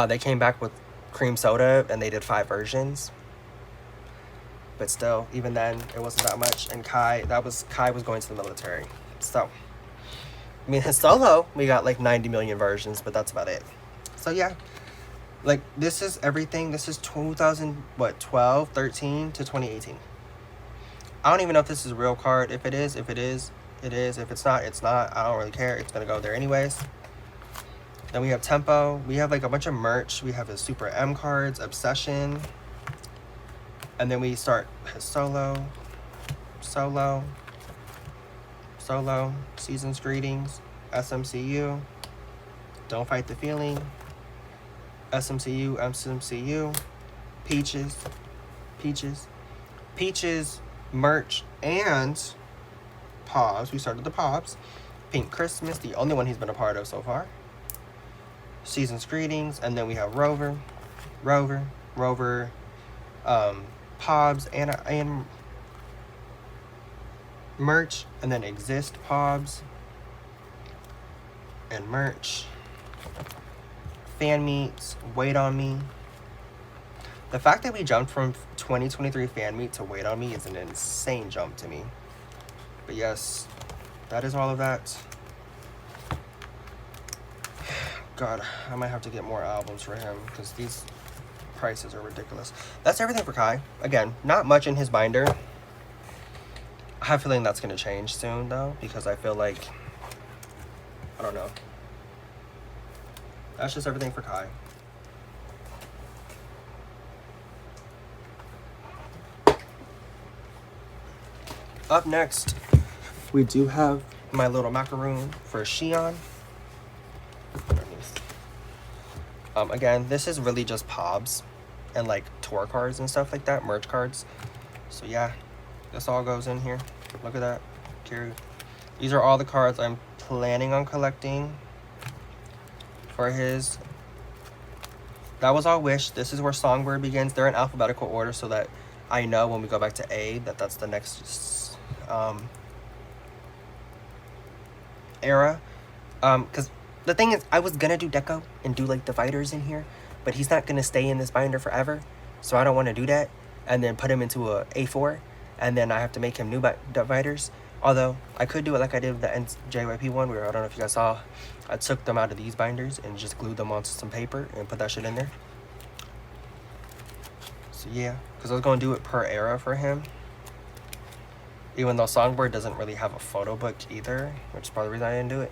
They came back with Cream Soda, and they did 5 versions. But still, even then, it wasn't that much. And Kai was going to the military. So, I mean, his solo, we got like 90 million versions, but that's about it. So yeah. Like, this is everything. This is 2012, 13 to 2018. I don't even know if this is a real card. If it is, it is. If it's not, it's not. I don't really care. It's going to go there anyways. Then we have Tempo. We have, like, a bunch of merch. We have his Super M cards, Obsession. And then we start his solo, Season's Greetings, SMCU, Don't Fight the Feeling, SMCU, Peaches, merch, and Pops. We started the Pops. Pink Christmas, the only one he's been a part of so far. Season's Greetings, and then we have Rover, Pobs, and merch, and then Exist, Pobs, and merch. Fan meets, Wait on Me. The fact that we jumped from 2023 fan meet to Wait on Me is an insane jump to me. But yes, that is all of that. God, I might have to get more albums for him because these prices are ridiculous. That's everything for Kai. Again, not much in his binder. I have a feeling that's going to change soon, though, because I feel like, I don't know. That's just everything for Kai. Up next, we do have my little macaroon for Sion. Again, this is really just pobs and like tour cards and stuff like that, merch cards. So yeah, this all goes in here. Look at that. Cute. These are all the cards I'm planning on collecting for his. That was all Wish. This is where Songbird begins. They're in alphabetical order so that I know when we go back to A that that's the next era. Because the thing is, I was gonna do Deco and do like dividers in here, but he's not gonna stay in this binder forever, so I don't want to do that and then put him into a A4 and then I have to make him new dividers. Although I could do it like I did with the JYP one, where I don't know if you guys saw, I took them out of these binders and just glued them onto some paper and put that shit in there. So yeah, because I was gonna do it per era for him, even though Songbird doesn't really have a photo book either, which is probably the reason I didn't do it.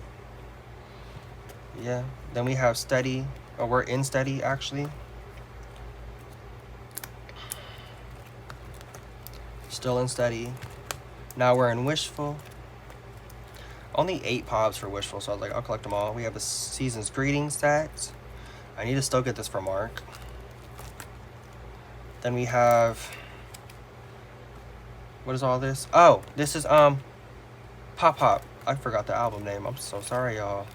Yeah, then we have Steady, or we're in Steady actually. Still in Steady. Now we're in Wishful. Only 8 pobs for Wishful, so I was like, I'll collect them all. We have the Season's Greetings set. I need to still get this for Mark. Then we have, what is all this? Oh, this is Pop Pop. I forgot the album name. I'm so sorry, y'all.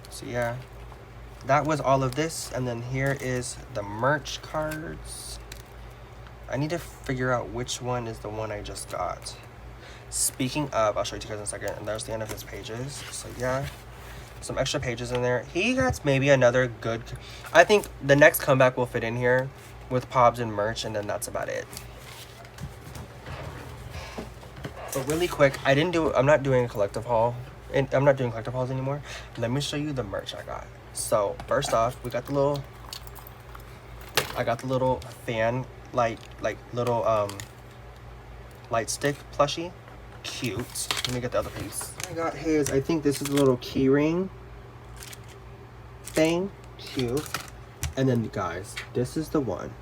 So yeah, that was all of this, and then here is the merch cards. I need to figure out which one is the one I just got. Speaking of, I'll show you guys in a second, and there's the end of his pages. So yeah, some extra pages in there. He got maybe another good, I think the next comeback will fit in here with pobs and merch, and then that's about it. But really quick, I'm not doing a collective haul. And I'm not doing collective hauls anymore. Let me show you the merch I got. So first off, we got the little, I got the little fan light, like little light stick plushie. Cute. Let me get the other piece. I got his, I think this is a little key ring thing. Cute. And then guys, this is the one.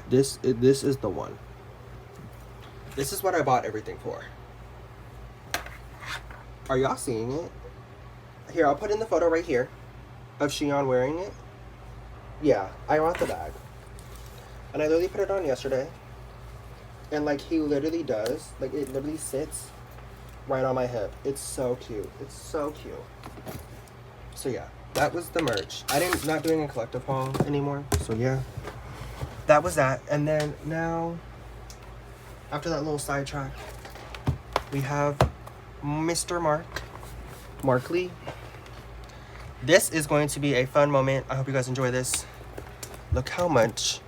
This is the one. This is what I bought everything for. Are y'all seeing it? Here, I'll put in the photo right here of Sion wearing it. Yeah, I bought the bag. And I literally put it on yesterday. And like he literally does, like it literally sits right on my hip. It's so cute. It's so cute. So yeah, that was the merch. Not doing a collective haul anymore. So yeah, that was that. And then now, after that little sidetrack, we have Mr. Mark Lee. This is going to be a fun moment. I hope you guys enjoy this. Look how much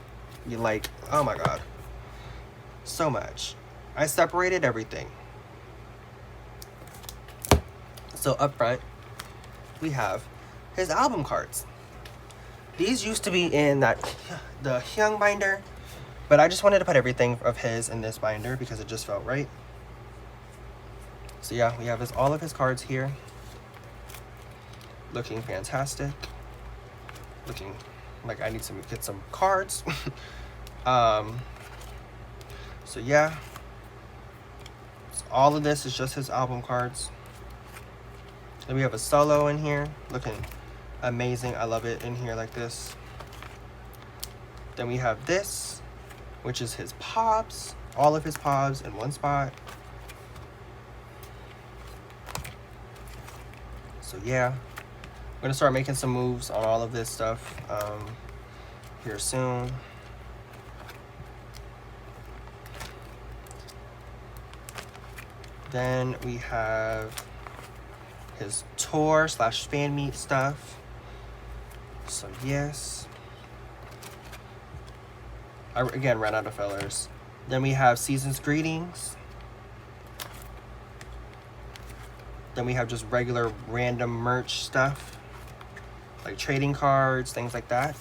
you like, oh my god, so much. I separated everything. So up front we have his album cards. These used to be in the Hyung binder, but I just wanted to put everything of his in this binder because it just felt right. So yeah, we have all of his cards here. Looking fantastic. Looking like I need to get some cards. So yeah. So all of this is just his album cards. Then we have a solo in here. Looking amazing. I love it in here like this. Then we have this, which is his pobs. All of his pobs in one spot. So yeah, I'm gonna start making some moves on all of this stuff here soon. Then we have his tour / fan meet stuff. So yes, I again ran out of fillers. Then we have Season's Greetings. Then we have just regular random merch stuff, like trading cards, things like that.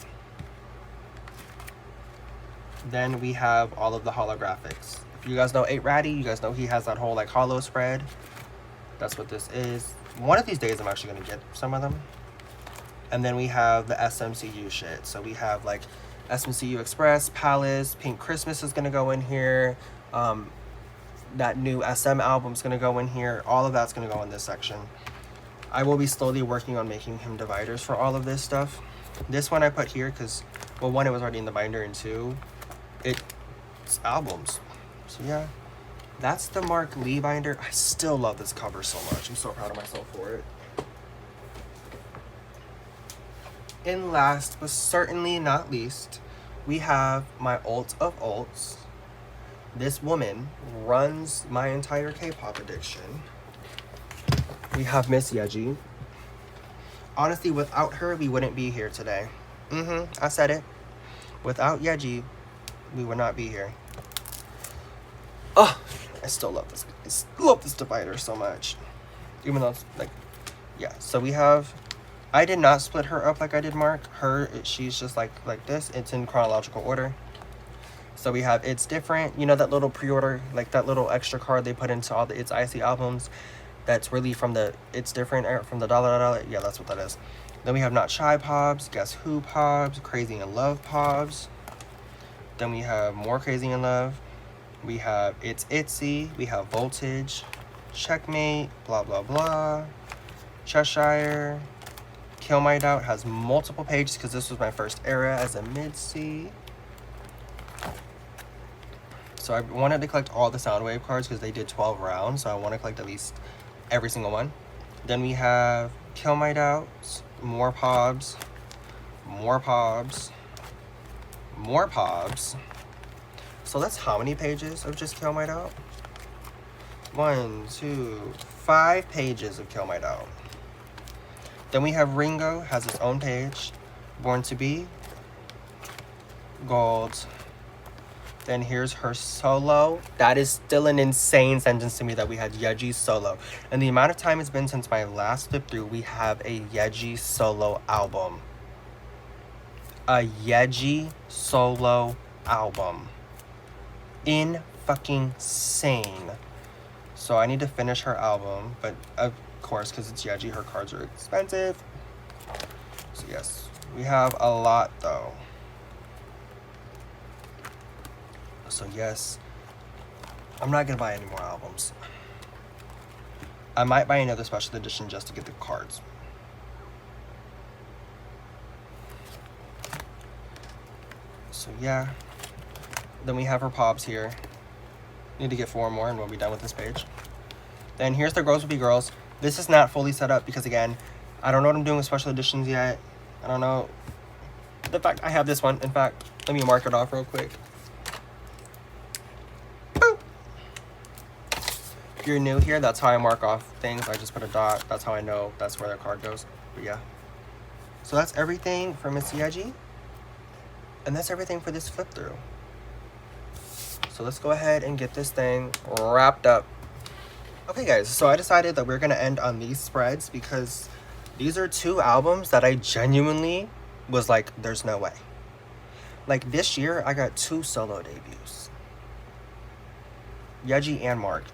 Then we have all of the holographics You guys know 8 Ratty? You guys know he has that whole like hollow spread? That's what this is. One of these days I'm actually gonna get some of them. And then we have the SMCU shit. So we have like SMCU Express, Palace, Pink Christmas is gonna go in here. That new SM album's gonna go in here. All of that's gonna go in this section. I will be slowly working on making him dividers for all of this stuff. This one I put here because, well, one, it was already in the binder, and two, it's albums. So yeah, that's the Mark Lee binder. I still love this cover so much. I'm so proud of myself for it. And last but certainly not least, we have my ult of ults. This woman runs my entire K-pop addiction. We have Miss Yeji. Honestly, without her, we wouldn't be here today. I said it. Without Yeji, we would not be here. Oh, I still love this. I love this divider so much. Even though it's like, yeah. So we have, I did not split her up like I did Mark. She's just like this. It's in chronological order. So we have It's Different. You know that little pre-order, like that little extra card they put into all the itzy albums? That's really from the It's Different, from the $. Yeah, that's what that is. Then we have Not Shy Pobs, Guess Who Pobs, Crazy in Love Pobs. Then we have more Crazy in Love. We have It's Itzy. We have Voltage, Checkmate, blah, blah, blah. Cheshire. Kill My Doubt has multiple pages because this was my first era as a mid-C. So I wanted to collect all the Soundwave cards because they did 12 rounds. So I want to collect at least every single one. Then we have Kill My Doubts, more Pobs, more Pobs, more Pobs. So that's how many pages of just Kill My Doubt? 1, 2, 5 pages of Kill My Doubt. Then we have Ringo, has its own page. Born to Be, Gold. Then here's her solo. That is still an insane sentence to me that we had Yeji solo. And the amount of time it's been since my last flip through, we have a Yeji solo album. A Yeji solo album. In fucking sane. So I need to finish her album, but of course, because it's Yeji, her cards are expensive. So yes, we have a lot though. So yes, I'm not gonna buy any more albums. I might buy another special edition just to get the cards. So yeah, then we have her Pobs here. Need to get 4 more and we'll be done with this page. Then here's the Girls Will Be Girls. This is not fully set up because again, I don't know what I'm doing with special editions yet. I don't know. The fact I have this one, in fact, let me mark it off real quick. If you're new here, that's how I mark off things. I just put a dot. That's how I know that's where the card goes. But yeah. So that's everything for Miss Yeji. And that's everything for this flip through. So let's go ahead and get this thing wrapped up. Okay guys, so I decided that we're gonna end on these spreads because these are 2 albums that I genuinely was like, there's no way. Like this year, I got 2 solo debuts. Yeji and Mark.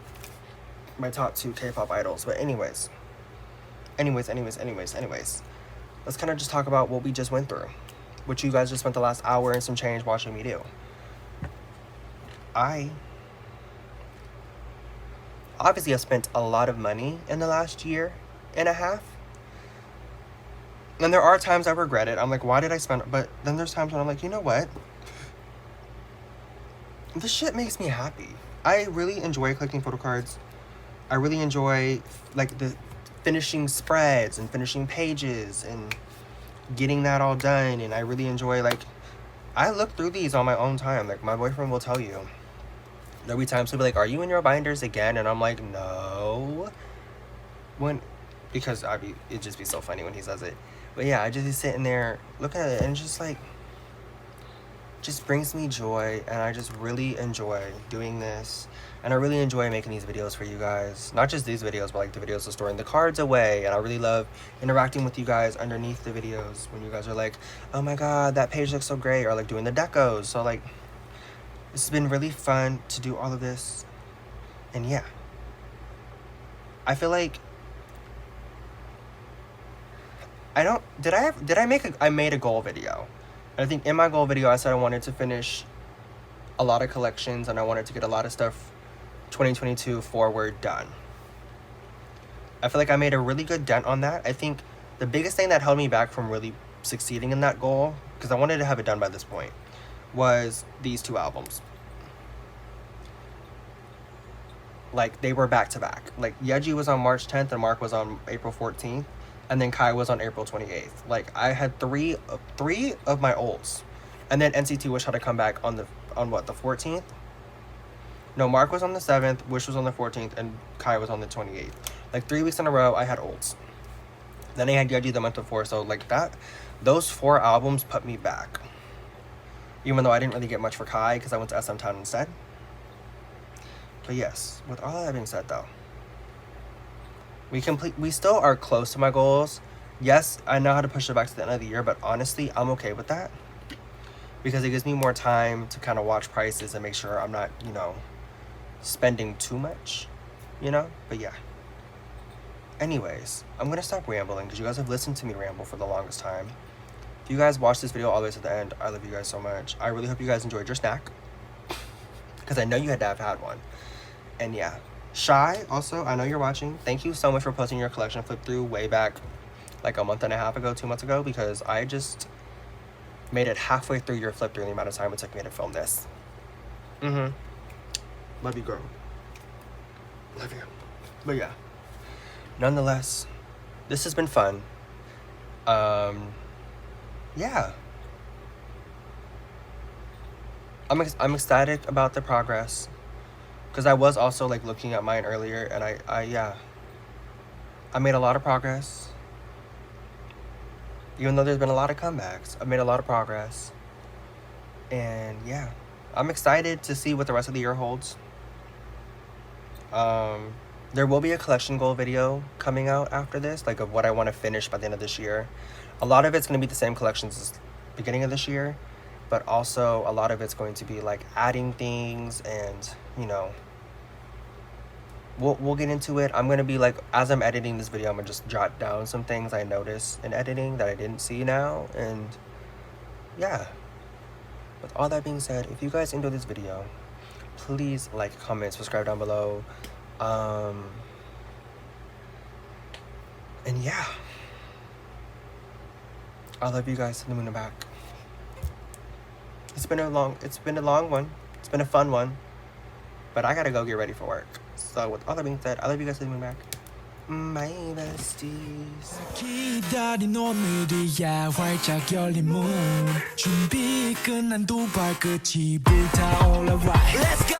My top 2 K-pop idols. But anyways. Let's kind of just talk about what we just went through. What you guys just spent the last hour and some change watching me do. I obviously have spent a lot of money in the last year and a half. And there are times I regret it. I'm like, why did I spend? But then there's times when I'm like, you know what? This shit makes me happy. I really enjoy collecting photo cards. I really enjoy like the finishing spreads and finishing pages and getting that all done. And I really enjoy like, I look through these on my own time. Like my boyfriend will tell you. There'll be times he'll be like, are you in your binders again? And I'm like, no. Because it'd just be so funny when he says it. But yeah, I just be sitting there looking at it and just like, just brings me joy. And I just really enjoy doing this. And I really enjoy making these videos for you guys. Not just these videos, but like the videos of storing the cards away. And I really love interacting with you guys underneath the videos when you guys are like, oh my god, that page looks so great. Or like doing the decos. So like, This has been really fun to do all of this. And yeah. I feel like I made a goal video. And I think in my goal video I said I wanted to finish a lot of collections and I wanted to get a lot of stuff 2022 forward done. I feel like I made a really good dent on that. I think the biggest thing that held me back from really succeeding in that goal, because I wanted to have it done by this point, was these two albums. Like, they were back to back. Like, Yeji was on March 10th and Mark was on April 14th, and then Kai was on April 28th. Like, I had three of my olds, and then NCT Wish had to come back on the 14th. No, Mark was on the 7th, Wish was on the 14th, and Kai was on the 28th. Like, 3 weeks in a row, I had olds. Then I had Yeji the month before, so like that, those 4 albums put me back. Even though I didn't really get much for Kai because I went to SM Town instead. But yes, with all that being said though, we still are close to my goals. Yes, I know how to push it back to the end of the year, but honestly, I'm okay with that. Because it gives me more time to kind of watch prices and make sure I'm not, you know, spending too much, you know? But yeah. Anyways, I'm going to stop rambling because you guys have listened to me ramble for the longest time. If you guys watched this video all the way to the end, I love you guys so much. I really hope you guys enjoyed your snack. Because I know you had to have had one. And yeah. Shy, also, I know you're watching. Thank you so much for posting your collection flip through way back like a month and a half ago, 2 months ago. Because I just made it halfway through your flip through in the amount of time it took me to film this. Love you, girl. Love you. But yeah. Nonetheless, this has been fun. Yeah. I'm ecstatic about the progress. Because I was also like looking at mine earlier and I made a lot of progress. Even though there's been a lot of comebacks, I've made a lot of progress. And yeah, I'm excited to see what the rest of the year holds. There will be a collection goal video coming out after this, like of what I want to finish by the end of this year. A lot of it's going to be the same collections as the beginning of this year, but also a lot of it's going to be like adding things and, you know, we'll get into it. I'm going to be like, as I'm editing this video, I'm going to just jot down some things I noticed in editing that I didn't see now. And yeah, with all that being said, if you guys enjoyed this video, please like, comment, subscribe down below. And yeah, I love you guys to the moon and back. It's been a long one. It's been a fun one, but I gotta go get ready for work. So with all that being said, I love you guys to the moon and back. My besties. 기다린 오늘이야 활짝 열린 문 준비 끝난 두 발끝이 불타올라 right. Let's go.